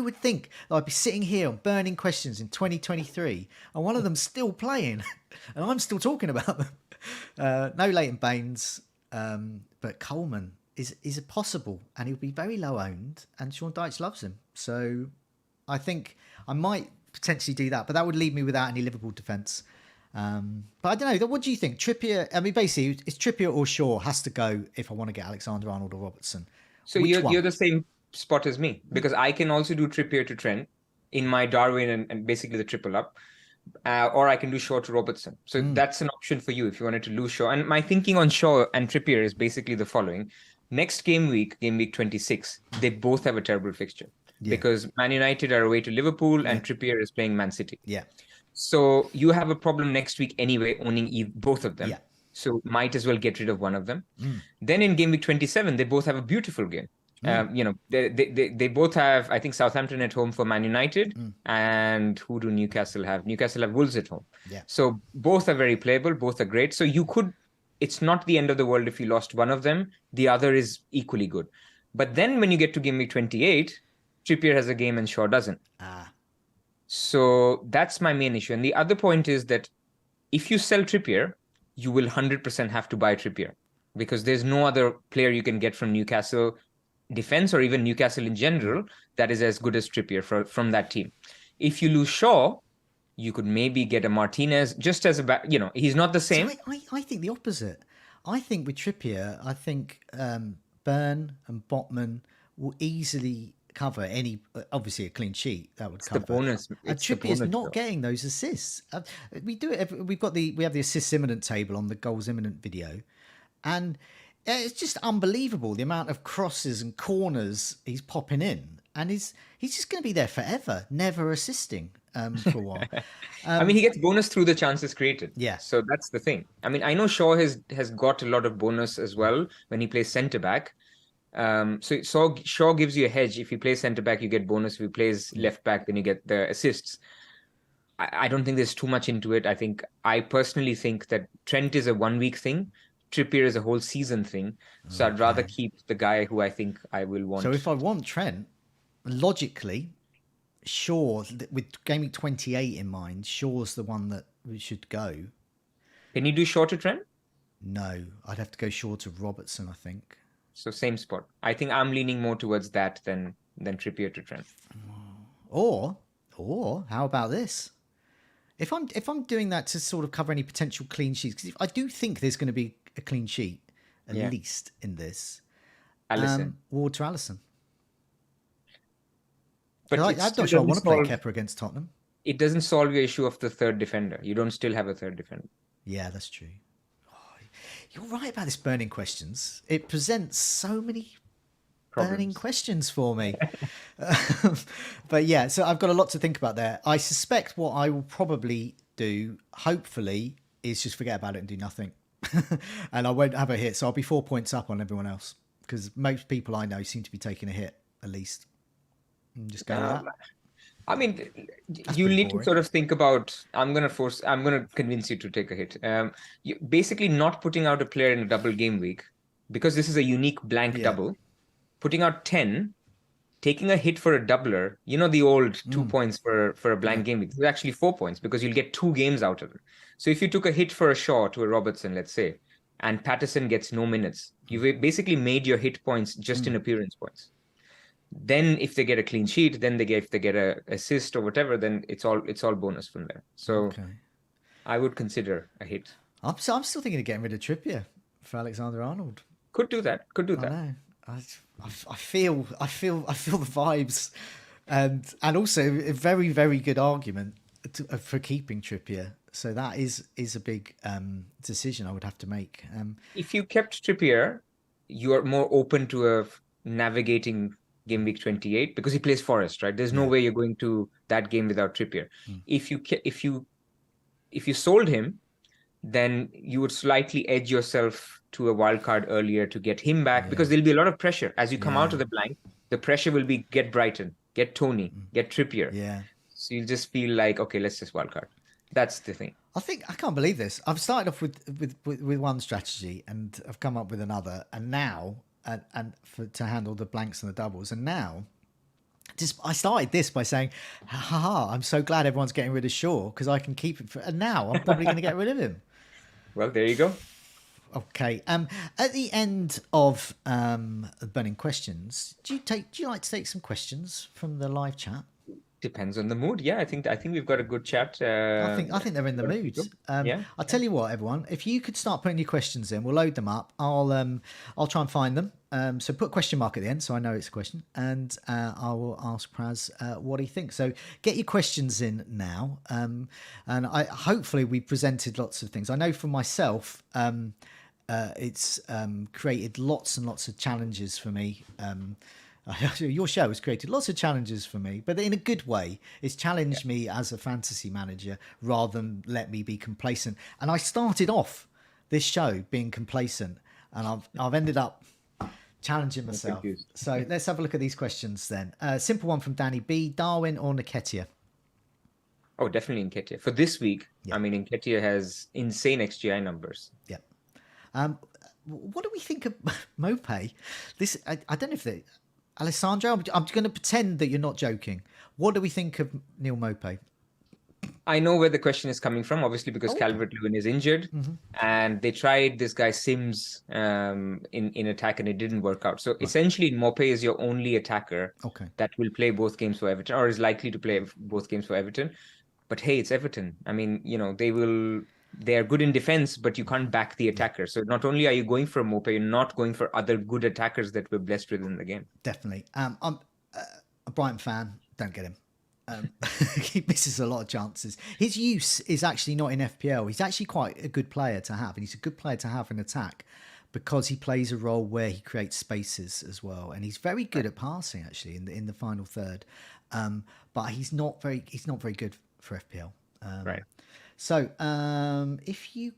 would think that I'd be sitting here on Burning Questions in 2023 and one of them's still playing and I'm still talking about them? No Leighton Baines, but Coleman is possible, and he'll be very low owned, and Sean Dyche loves him. So I think I might potentially do that, but that would leave me without any Liverpool defence. But I don't know. What do you think? Trippier, I mean, basically, it's Trippier or Shaw has to go if I want to get Alexander-Arnold or Robertson. So you're the same spot as me, because I can also do Trippier to Trent in my Darwin and basically the triple up, or I can do Shaw to Robertson. So that's an option for you if you wanted to lose Shaw. And my thinking on Shaw and Trippier is basically the following. Next game week 26, they both have a terrible fixture because Man United are away to Liverpool and Trippier is playing Man City. Yeah. So you have a problem next week anyway, owning both of them. Yeah. So might as well get rid of one of them. Then in game week 27, they both have a beautiful game. They both have, I think, Southampton at home for Man United, and who do Newcastle have? Newcastle have Wolves at home. Yeah. So both are very playable, both are great. So it's not the end of the world if you lost one of them. The other is equally good. But then when you get to game week 28, Trippier has a game and Shaw doesn't. So that's my main issue. And the other point is that if you sell Trippier, you will 100% have to buy Trippier, because there's no other player you can get from Newcastle defense or even Newcastle in general that is as good as Trippier from that team. If you lose Shaw, you could maybe get a Martinez just as he's not the same. So I think the opposite. I think with Trippier, I think Burn and Botman will easily cover any, obviously a clean sheet that would cover. The bonus. Trippier's not getting those assists. We do it. We have the assists imminent table on the goals imminent video, and it's just unbelievable the amount of crosses and corners he's popping in, and he's just going to be there forever, never assisting for a while. I mean, he gets bonus through the chances created. Yeah. So that's the thing. I mean, I know Shaw has got a lot of bonus as well when he plays centre back. So Shaw gives you a hedge. If he plays centre back, you get bonus. If he plays left back, then you get the assists. I don't think there's too much into it. I personally think that Trent is a 1 week thing. Trippier is a whole season thing. So I'd rather keep the guy who I think I will want. So if I want Trent, logically, Shaw, with Gameweek 28 in mind, Shaw's the one that we should go. Can you do Shaw to Trent? No, I'd have to go short of Robertson, I think. So same spot. I think I'm leaning more towards that than Trippier to Trent. Or how about this? If I'm doing that to sort of cover any potential clean sheets, because I do think there's going to be a clean sheet at least in this. Alisson. Ward to Alisson. But I'm not sure I want to play Kepa against Tottenham. It doesn't solve your issue of the third defender. You don't still have a third defender. Yeah, that's true. You're right about this burning questions. It presents so many burning questions for me. But yeah, so I've got a lot to think about there. I suspect what I will probably do, hopefully, is just forget about it and do nothing. And I won't have a hit. So I'll be 4 points up on everyone else because most people I know seem to be taking a hit at least. And just go with that. I mean, you need to sort of think about, I'm going to convince you to take a hit. You basically not putting out a player in a double game week, because this is a unique blank double, putting out 10, taking a hit for a doubler, the old 2 points for a blank game week. It's actually 4 points because you'll get 2 games out of it. So if you took a hit for a Shaw to a Robertson, let's say, and Patterson gets no minutes, you've basically made your hit points just in appearance points. Then if they get a clean sheet, then if they get a assist or whatever, then it's all bonus from there. So I would consider a hit. I'm still thinking of getting rid of Trippier for Alexander-Arnold. Could do that. I know. I feel the vibes, and also a very, very good argument for keeping Trippier. So that is a big decision I would have to make. If you kept Trippier, you are more open to navigating game week 28 because he plays Forest, right? There's no way you're going to that game without Trippier. If you sold him, then you would slightly edge yourself to a wild card earlier to get him back because there'll be a lot of pressure as you come out of the blank. The pressure will be get Brighton, get Tony, get Trippier. Yeah. So you'll just feel like, okay, let's just wild card. That's the thing. I can't believe this. I've started off with one strategy and I've come up with another, and now to handle the blanks and the doubles, and now I started this by saying, I'm so glad everyone's getting rid of Shaw because I can keep it and now I'm probably going to get rid of him. Well, there you go. Okay. At the end of burning questions, do you like to take some questions from the live chat? Depends on the mood. Yeah, I think we've got a good chat. I think they're in the mood. I'll tell you what, everyone. If you could start putting your questions in, we'll load them up. I'll try and find them. So put a question mark at the end, so I know it's a question, and I will ask Pras what he thinks. So get your questions in now, and hopefully we presented lots of things. I know for myself, it's created lots and lots of challenges for me. Your show has created lots of challenges for me, but in a good way. It's challenged me as a fantasy manager rather than let me be complacent. And I started off this show being complacent, and I've ended up challenging myself. So let's have a look at these questions then. Simple one from Danny B. Darwin or Nketiah? Oh, definitely Nketiah. For this week, I mean, Nketiah has insane XGI numbers. Yeah. What do we think of Mopé? This I don't know if they... Alessandro, I'm going to pretend that you're not joking. What do we think of Neal Mopé? I know where the question is coming from, obviously, because Calvert-Lewin is injured, and they tried this guy Sims in attack, and it didn't work out. So essentially, Mopé is your only attacker that will play both games for Everton, or is likely to play both games for Everton. But hey, it's Everton. I mean, they are good in defense, but you can't back the attacker. So not only are you going for Mopé, you're not going for other good attackers that we're blessed with in the game. Definitely. I'm a Brighton fan. Don't get him. He misses a lot of chances. His use is actually not in FPL. He's actually quite a good player to have, and he's a good player to have in attack because he plays a role where he creates spaces as well, and he's very good at passing actually in the final third. But he's not very good for FPL. Right. So, if you...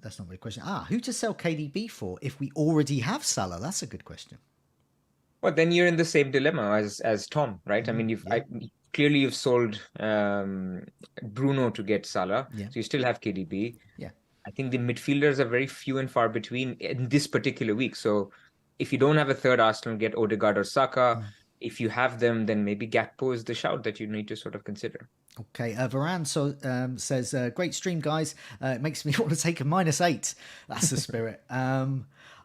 that's not really a question. Who to sell KDB for if we already have Salah? That's a good question. Well, then you're in the same dilemma as Tom, right? I mean, clearly you've sold Bruno to get Salah, so you still have KDB. Yeah. I think the midfielders are very few and far between in this particular week. So if you don't have a third Arsenal, get Odegaard or Saka. If you have them, then maybe Gakpo is the shout that you need to sort of consider. Okay, Varan says, great stream, guys. It makes me want to take a -8. That's the spirit.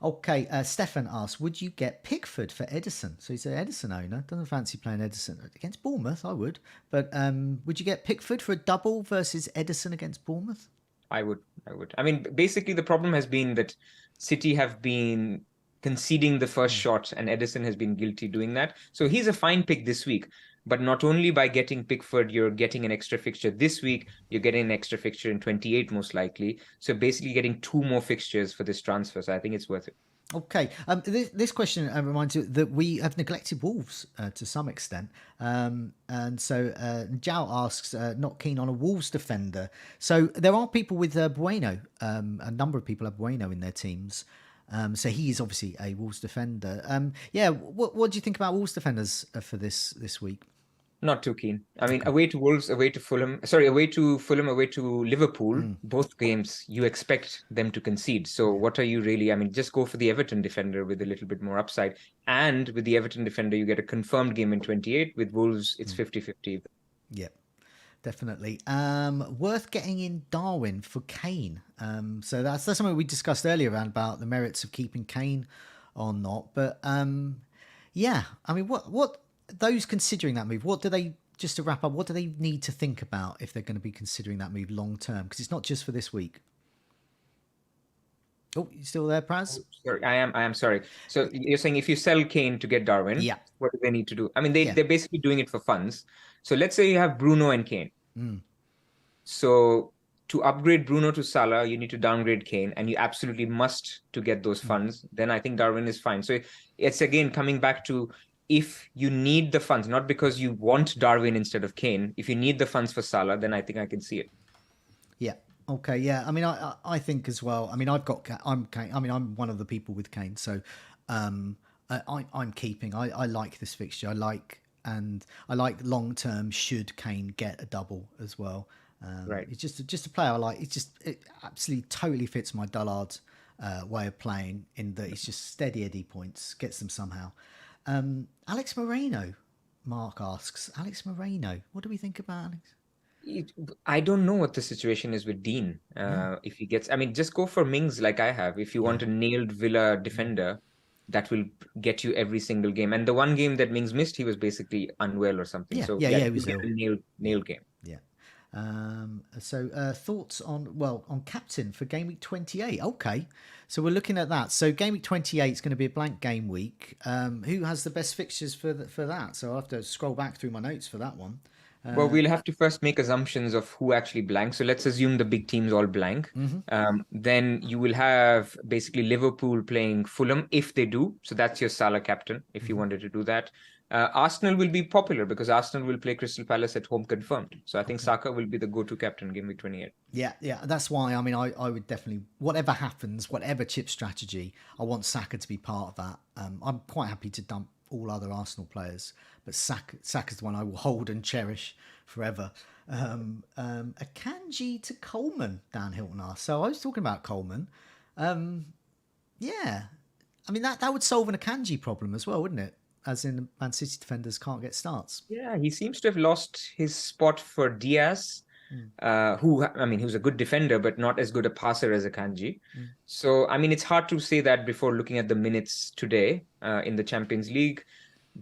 Okay, Stefan asks, would you get Pickford for Edison? So he's an Edison owner. Doesn't fancy playing Edison against Bournemouth. I would. But would you get Pickford for a double versus Edison against Bournemouth? I would. I mean, basically, the problem has been that City have been conceding the first shot, and Edison has been guilty doing that. So he's a fine pick this week. But not only by getting Pickford, you're getting an extra fixture this week, you're getting an extra fixture in 28, most likely. So basically, getting 2 more fixtures for this transfer. So I think it's worth it. Okay, this question reminds you that we have neglected Wolves to some extent, and so Zhao asks, not keen on a Wolves defender. So there are people with Bueno, a number of people have Bueno in their teams. So he is obviously a Wolves defender. Yeah, what do you think about Wolves defenders for this week? Not too keen. I mean, away to Wolves, away to Fulham, away to Liverpool, both games, you expect them to concede. So what are you really, I mean, just go for the Everton defender with a little bit more upside. And with the Everton defender, you get a confirmed game in 28. With Wolves, it's 50-50. Yeah, definitely. Worth getting in Darwin for Kane. So that's something we discussed earlier around about the merits of keeping Kane or not. But yeah, I mean, what those considering that move, what do they, just to wrap up, what do they need to think about if they're going to be considering that move long term? Because it's not just for this week. Oh, you still there, Praz? Oh, sorry, I am sorry. So you're saying if you sell Kane to get Darwin, yeah, what do they need to do? I mean, they're basically doing it for funds. So let's say you have Bruno and Kane. So to upgrade Bruno to Salah, you need to downgrade Kane, and you absolutely must to get those funds. Then I think Darwin is fine. So it's again coming back to, if you need the funds, not because you want Darwin instead of Kane, if you need the funds for Salah, then I think I can see it. Yeah. Okay. Yeah. I mean, I think as well. I mean, I'm one of the people with Kane, so I'm keeping. I like this fixture. I like long term. Should Kane get a double as well? Right. It's just a player I like. It absolutely totally fits my Dullard way of playing, in that it's just steady Eddie points, gets them somehow. Alex Moreno, Mark asks. Alex Moreno, what do we think about Alex? I don't know what the situation is with Dean. If he gets, I mean, just go for Mings like I have. If you want a nailed Villa defender, that will get you every single game. And the one game that Mings missed, he was basically unwell or something. Yeah, So he was get ill. a nailed game. Yeah. So thoughts on captain for game week 28. Okay, so we're looking at that. So game week 28 is going to be a blank game week. Who has the best fixtures for that? So I'll have to scroll back through my notes for that one. Well, we'll have to first make assumptions of who actually blank. So let's assume the big teams all blank. Then you will have basically Liverpool playing Fulham if they do. So that's your Salah captain if you wanted to do that. Arsenal will be popular because Arsenal will play Crystal Palace at home confirmed. So I think Saka will be the go-to captain game week 28. Yeah, that's why. I mean, I would definitely, whatever happens, whatever chip strategy, I want Saka to be part of that. I'm quite happy to dump all other Arsenal players, but Saka's the one I will hold and cherish forever. Akanji to Coleman, Dan Hilton asks. So I was talking about Coleman. Yeah, I mean that would solve an Akanji problem as well, wouldn't it? As in, Man City defenders can't get starts. Yeah, he seems to have lost his spot for Diaz, who, I mean, he was a good defender, but not as good a passer as Akanji. So, I mean, it's hard to say that before looking at the minutes today in the Champions League,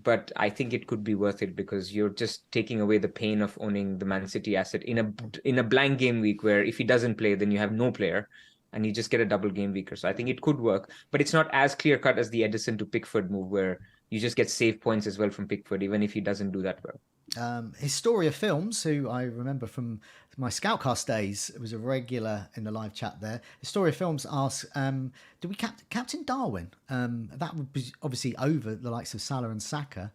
but I think it could be worth it because you're just taking away the pain of owning the Man City asset in a blank game week where if he doesn't play, then you have no player and you just get a double game week. So I think it could work, but it's not as clear cut as the Edison to Pickford move where you just get save points as well from Pickford, even if he doesn't do that well. Historia Films, who I remember from my Scoutcast days, it was a regular in the live chat there. Historia Films asks, do we Captain Darwin? That would be obviously over the likes of Salah and Saka.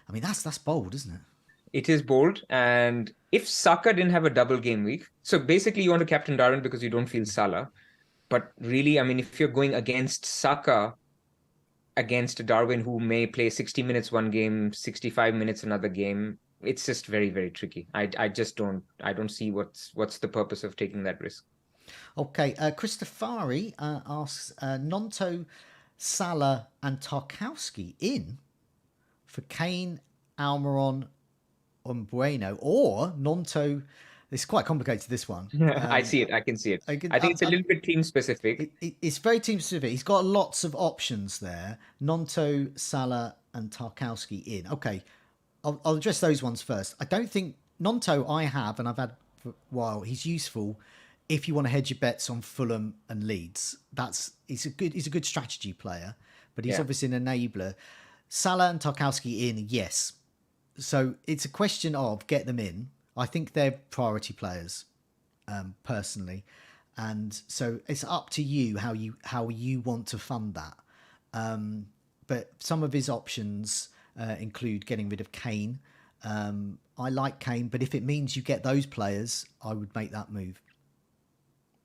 I mean, that's bold, isn't it? It is bold. And if Saka didn't have a double game week, so basically you want to captain Darwin because you don't feel Salah. But really, I mean, if you're going against Saka, against Darwin, who may play 60 minutes one game, 65 minutes another game, it's just very, very tricky. I don't see what's the purpose of taking that risk. Okay, Christofari asks, Nonto, Salah and Tarkowski in for Kane, Almiron on Bueno or Nonto. It's quite complicated, this one. I see it. I can see it. I think it's a little bit team specific. It's very team specific. He's got lots of options there. Nonto, Salah, and Tarkowski in. Okay, I'll address those ones first. I don't think Nonto I have, and I've had for a while. He's useful if you want to hedge your bets on Fulham and Leeds. He's a good strategy player, but he's obviously an enabler. Salah and Tarkowski in, yes. So it's a question of get them in. I think they're priority players, personally, and so it's up to you how you want to fund that. But some of his options include getting rid of Kane. I like Kane, but if it means you get those players, I would make that move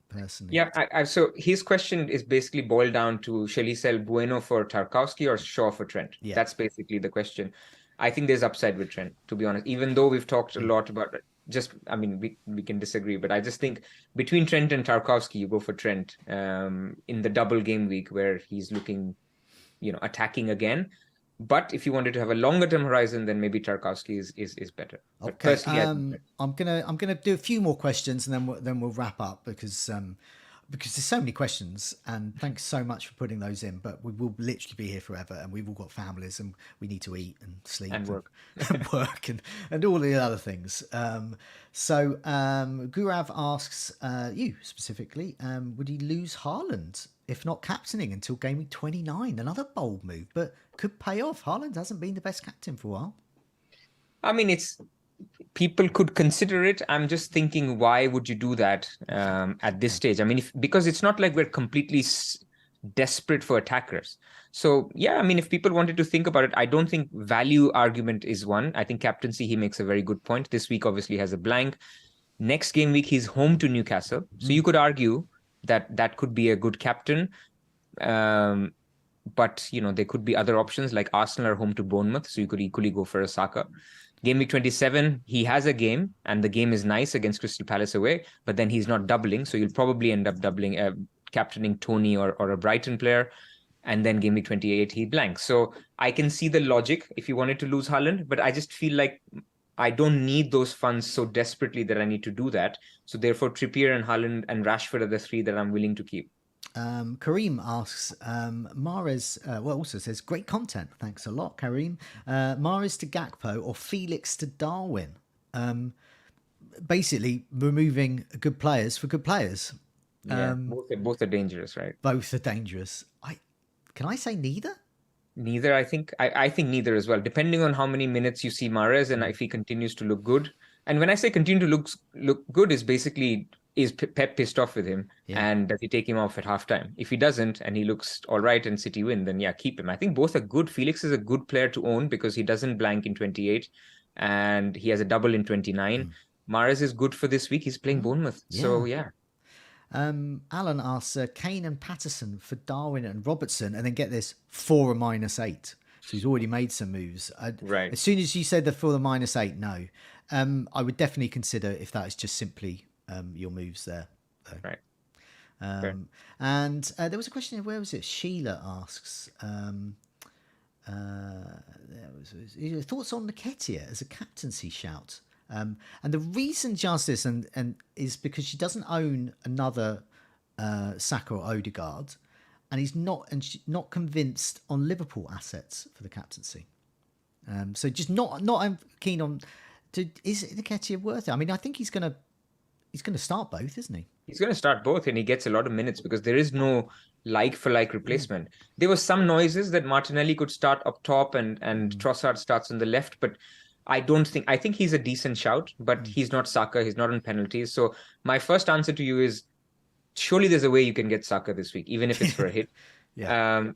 personally. Yeah, so his question is basically boiled down to, shall he sell Bueno for Tarkowski or Shaw for Trent? Yeah. That's basically the question. I think there's upside with Trent, to be honest, even though we've talked a lot about it. We can disagree, but I just think between Trent and Tarkowski, you go for Trent in the double game week where he's looking, attacking again. But if you wanted to have a longer term horizon, then maybe Tarkowski is better. But Okay, I'm gonna do a few more questions and then we'll wrap up because there's so many questions, and thanks so much for putting those in. But we will literally be here forever, and we've all got families, and we need to eat and sleep and work, and work, and all the other things. So Gurav asks you specifically, would he lose Haaland if not captaining until game week 29? Another bold move, but could pay off. Haaland hasn't been the best captain for a while. I mean, people could consider it. I'm just thinking, why would you do that at this stage? I mean, because it's not like we're completely desperate for attackers. So yeah, I mean, if people wanted to think about it, I don't think value argument is one. I think captaincy, he makes a very good point. This week obviously has a blank. Next game week, he's home to Newcastle. So you could argue that could be a good captain. But, there could be other options, like Arsenal are home to Bournemouth. So you could equally go for a Saka. Game week 27, he has a game, and the game is nice against Crystal Palace away, but then he's not doubling. So you'll probably end up captaining Tony or a Brighton player. And then game week 28, he blanks. So I can see the logic if you wanted to lose Haaland, but I just feel like I don't need those funds so desperately that I need to do that. So therefore, Trippier and Haaland and Rashford are the three that I'm willing to keep. Kareem asks, Mahrez, also says, great content. Thanks a lot, Kareem. Mahrez to Gakpo or Felix to Darwin? Basically, removing good players for good players. Yeah, both are dangerous, right? Both are dangerous. Can I say neither? Neither, I think. I think neither as well, depending on how many minutes you see Mahrez and if he continues to look good. And when I say continue to look good, is basically, is Pep pissed off with him? Yeah. And does he take him off at halftime? If he doesn't and he looks all right and City win, then yeah, keep him. I think both are good. Felix is a good player to own because he doesn't blank in 28 and he has a double in 29. Mahrez is good for this week. He's playing Bournemouth. Yeah. So yeah. Alan asks, Kane and Patterson for Darwin and Robertson, and then get this, for a -8. So he's already made some moves. Right. As soon as you said for the -8, no. I would definitely consider if that is just simply your moves there. Though. Right. And there was a question, where was it? Sheila asks, thoughts on Nketiah as a captaincy shout? And the reason she asked this and is because she doesn't own another Saka or Odegaard, and she's not convinced on Liverpool assets for the captaincy. So just not keen on. Is Nketiah worth it? I mean, I think he's going to start both, isn't he? He's going to start both, and he gets a lot of minutes because there is no like-for-like replacement. There were some noises that Martinelli could start up top and Trossard starts on the left, but I think he's a decent shout, but he's not Saka. He's not on penalties. So my first answer to you is, surely there's a way you can get Saka this week, even if it's for a hit. Yeah.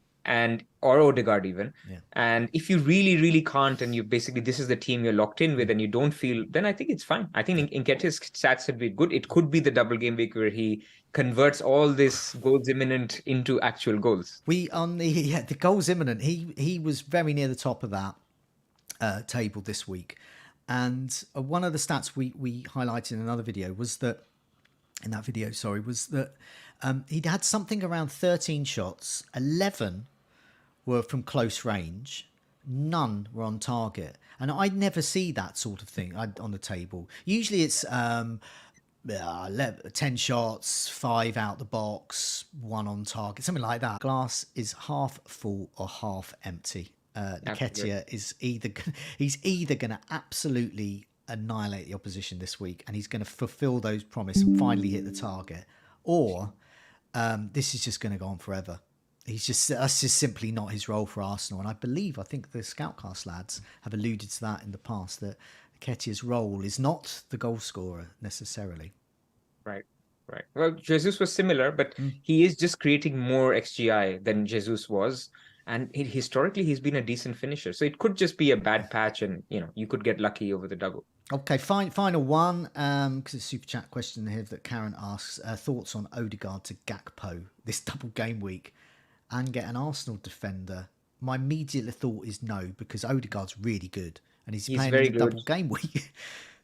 Or Odegaard even. Yeah. And if you really, really can't, and you basically, this is the team you're locked in with and you don't feel, then I think it's fine. I think Nketiah's stats would be good. It could be the double game week where he converts all this goals imminent into actual goals. The goals imminent, he was very near the top of that table this week. And one of the stats we highlighted in another video was that he'd had something around 13 shots, 11 were from close range, none were on target. And I never see that sort of thing on the table. Usually it's 10 shots, 5 out the box, 1 on target, something like that. Glass is half full or half empty. Absolutely. Nketiah is he's either going to absolutely annihilate the opposition this week and he's going to fulfill those promises and finally hit the target, or this is just going to go on forever. That's just simply not his role for Arsenal. And I think the Scoutcast lads have alluded to that in the past, that Nketiah's role is not the goal scorer necessarily. Right. Right. Well, Jesus was similar, but he is just creating more XGI than Jesus was. And historically, he's been a decent finisher. So it could just be a bad patch and, you could get lucky over the double. Okay, final one, because it's a super chat question here that Karen asks, thoughts on Odegaard to Gakpo this double game week and get an Arsenal defender. My immediate thought is no, because Odegaard's really good and he's playing very in the good. double game week.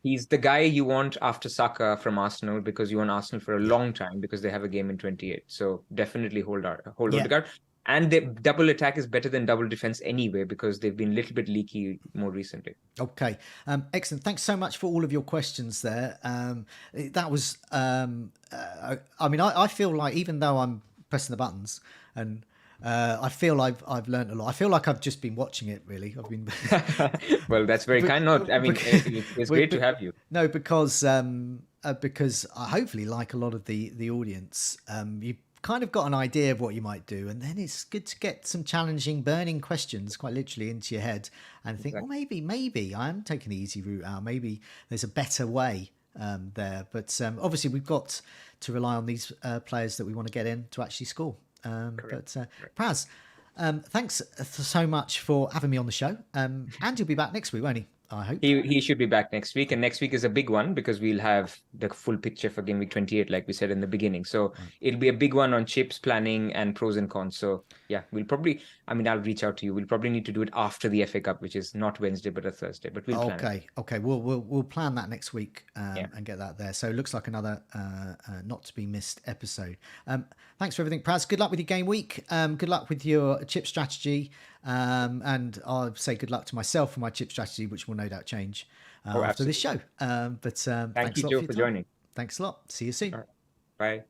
He's the guy you want after Saka from Arsenal, because you want Arsenal for a long time because they have a game in 28. So definitely hold Odegaard. And the double attack is better than double defense anyway, because they've been a little bit leaky more recently. Okay. Excellent. Thanks so much for all of your questions there. That was, I feel like, even though I'm pressing the buttons and I feel I've learned a lot. I feel like I've just been watching it, really. I've been. Well, that's very kind. No, I mean, it's great to have you. No, because I hopefully, like a lot of the audience, you kind of got an idea of what you might do, and then it's good to get some challenging, burning questions, quite literally, into your head, and think, well, maybe I'm taking the easy route out. Maybe there's a better way there. But obviously, we've got to rely on these players that we want to get in to actually score. Pras, thanks so much for having me on the show. And you'll be back next week, won't he? I hope. He should be back next week. And next week is a big one because we'll have the full picture for Game Week 28, like we said in the beginning. So it'll be a big one on chips, planning, and pros and cons. So yeah, I'll reach out to you. We'll probably need to do it after the FA Cup, which is not Wednesday, but a Thursday. But we'll plan it. Okay. We'll plan that next week and get that there. So it looks like another not to be missed episode. Thanks for everything, Praz. Good luck with your game week. Good luck with your chip strategy. And I'll say good luck to myself for my chip strategy, which will no doubt change after this show. Thank you, Joe, for joining. Thanks a lot. See you soon. Right. Bye.